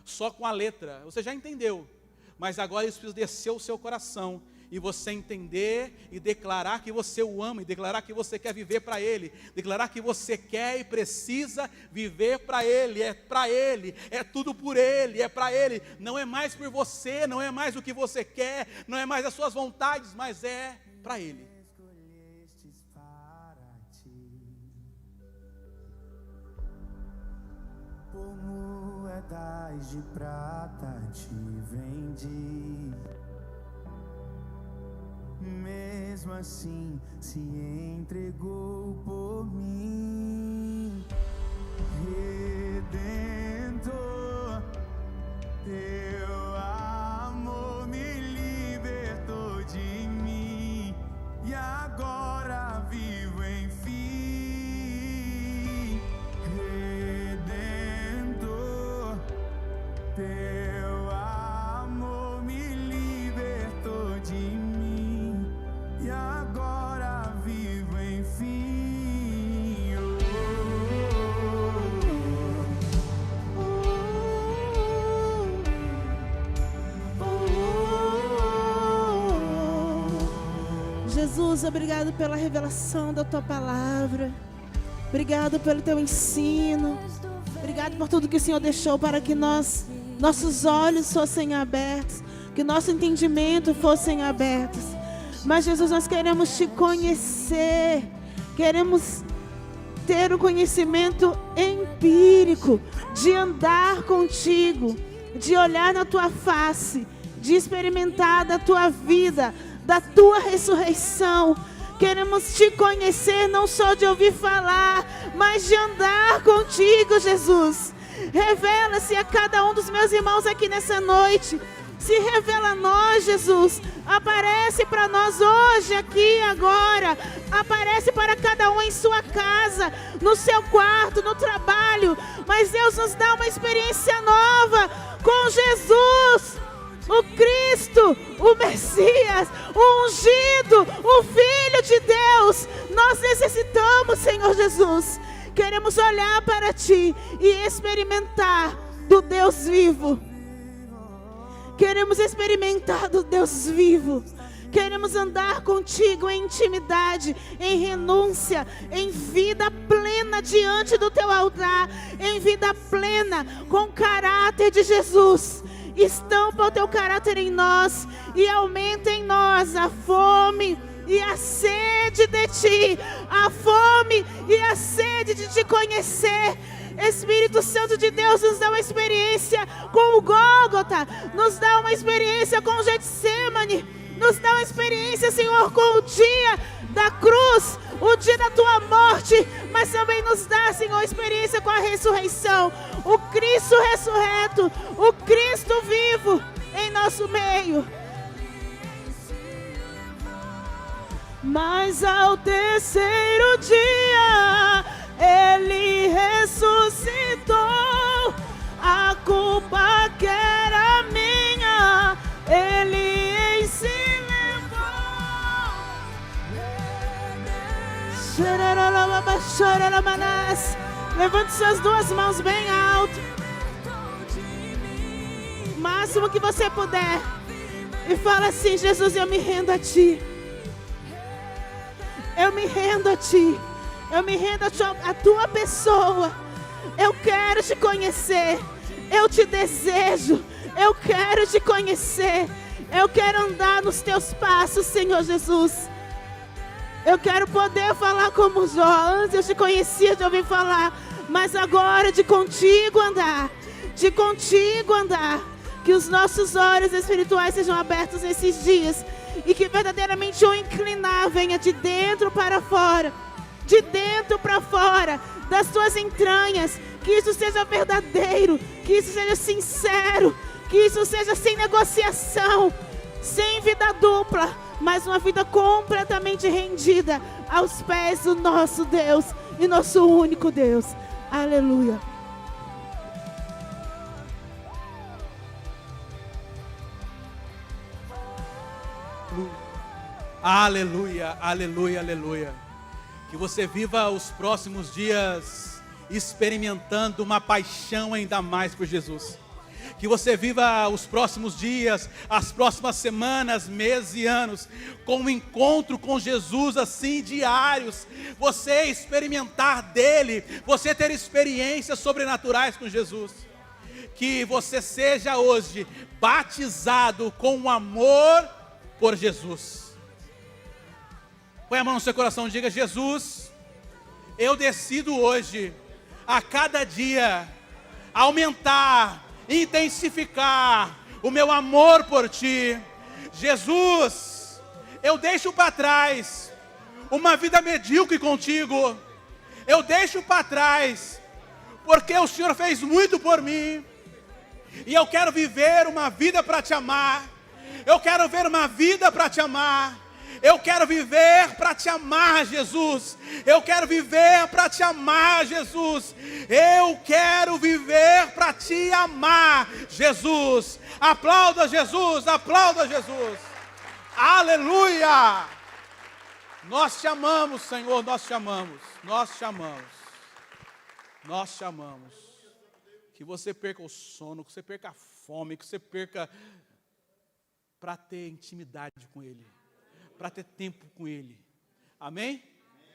só com a letra. Você já entendeu, mas agora isso precisa descer o seu coração. E você entender e declarar que você o ama, e declarar que você quer viver para Ele, declarar que você quer e precisa viver para Ele, é tudo por Ele, é para Ele, não é mais por você, não é mais o que você quer, não é mais as suas vontades, mas é para Ele. Escolhestes para ti, por moedas de prata te vendi. Mesmo assim se entregou por mim, Redentor. Teu amor me libertou de mim, e agora vivo enfim, Redentor. Teu amor me libertou de mim, e agora vivo enfim. Jesus, obrigado pela revelação da Tua palavra. Obrigado pelo Teu ensino. Obrigado por tudo que o Senhor deixou para que nossos olhos fossem abertos, que nosso entendimento fossem abertos. Mas, Jesus, nós queremos Te conhecer, queremos ter o conhecimento empírico, de andar contigo, de olhar na Tua face, de experimentar da Tua vida, da Tua ressurreição. Queremos Te conhecer, não só de ouvir falar, mas de andar contigo, Jesus. Revela-se a cada um dos meus irmãos aqui nessa noite. Se revela a nós, Jesus. Aparece para nós hoje, aqui, agora. Aparece para cada um em sua casa, no seu quarto, no trabalho. Mas Deus nos dá uma experiência nova com Jesus, o Cristo, o Messias, o ungido, o Filho de Deus. Nós necessitamos, Senhor Jesus. Queremos olhar para Ti e experimentar do Deus vivo. Queremos experimentar do Deus vivo. Queremos andar contigo em intimidade, em renúncia, em vida plena diante do Teu altar, em vida plena, com o caráter de Jesus. Estampa o Teu caráter em nós e aumenta em nós a fome e a sede de Ti, a fome e a sede de Te conhecer. Espírito Santo de Deus, nos dá uma experiência com o Gólgota, nos dá uma experiência com o Getsemane, nos dá uma experiência, Senhor, com o dia da cruz, o dia da Tua morte, mas também nos dá, Senhor, experiência com a ressurreição, o Cristo ressurreto, o Cristo vivo em nosso meio. Mas ao terceiro dia Ele ressuscitou, a culpa que era minha, Ele em si levou. Choralamanás. Levante suas duas mãos bem alto. O máximo que você puder. E fala assim: Jesus, eu me rendo a Ti. Eu me rendo a Ti. Eu me rendo a Tua pessoa. Eu quero Te conhecer. Eu Te desejo. Eu quero Te conhecer. Eu quero andar nos Teus passos, Senhor Jesus. Eu quero poder falar como Jó. Antes eu Te conhecia de ouvir falar, mas agora de contigo andar. De contigo andar. Que os nossos olhos espirituais sejam abertos nesses dias. E que verdadeiramente o inclinar venha de dentro para fora. De dentro para fora. Das tuas entranhas. Que isso seja verdadeiro. Que isso seja sincero. Que isso seja sem negociação. Sem vida dupla. Mas uma vida completamente rendida aos pés do nosso Deus. E nosso único Deus. Aleluia. Aleluia, aleluia, aleluia. Que você viva os próximos dias experimentando uma paixão ainda mais por Jesus. Que você viva os próximos dias, as próximas semanas, meses e anos, com um encontro com Jesus assim diários. Você experimentar dele, você ter experiências sobrenaturais com Jesus. Que você seja hoje batizado com o amor por Jesus. Põe a mão no seu coração e diga: Jesus, eu decido hoje, a cada dia, aumentar, intensificar o meu amor por Ti. Jesus, eu deixo para trás uma vida medíocre contigo. Eu deixo para trás, porque o Senhor fez muito por mim. E eu quero viver uma vida para Te amar. Eu quero ver uma vida para Te amar. Eu quero viver para Te amar, Jesus. Eu quero viver para Te amar, Jesus. Eu quero viver para Te amar, Jesus. Aplauda Jesus, aplauda Jesus. Aleluia! Nós Te amamos, Senhor, nós Te amamos. Nós Te amamos. Nós Te amamos. Que você perca o sono, que você perca a fome, que você perca para ter intimidade com Ele. Para ter tempo com Ele. Amém?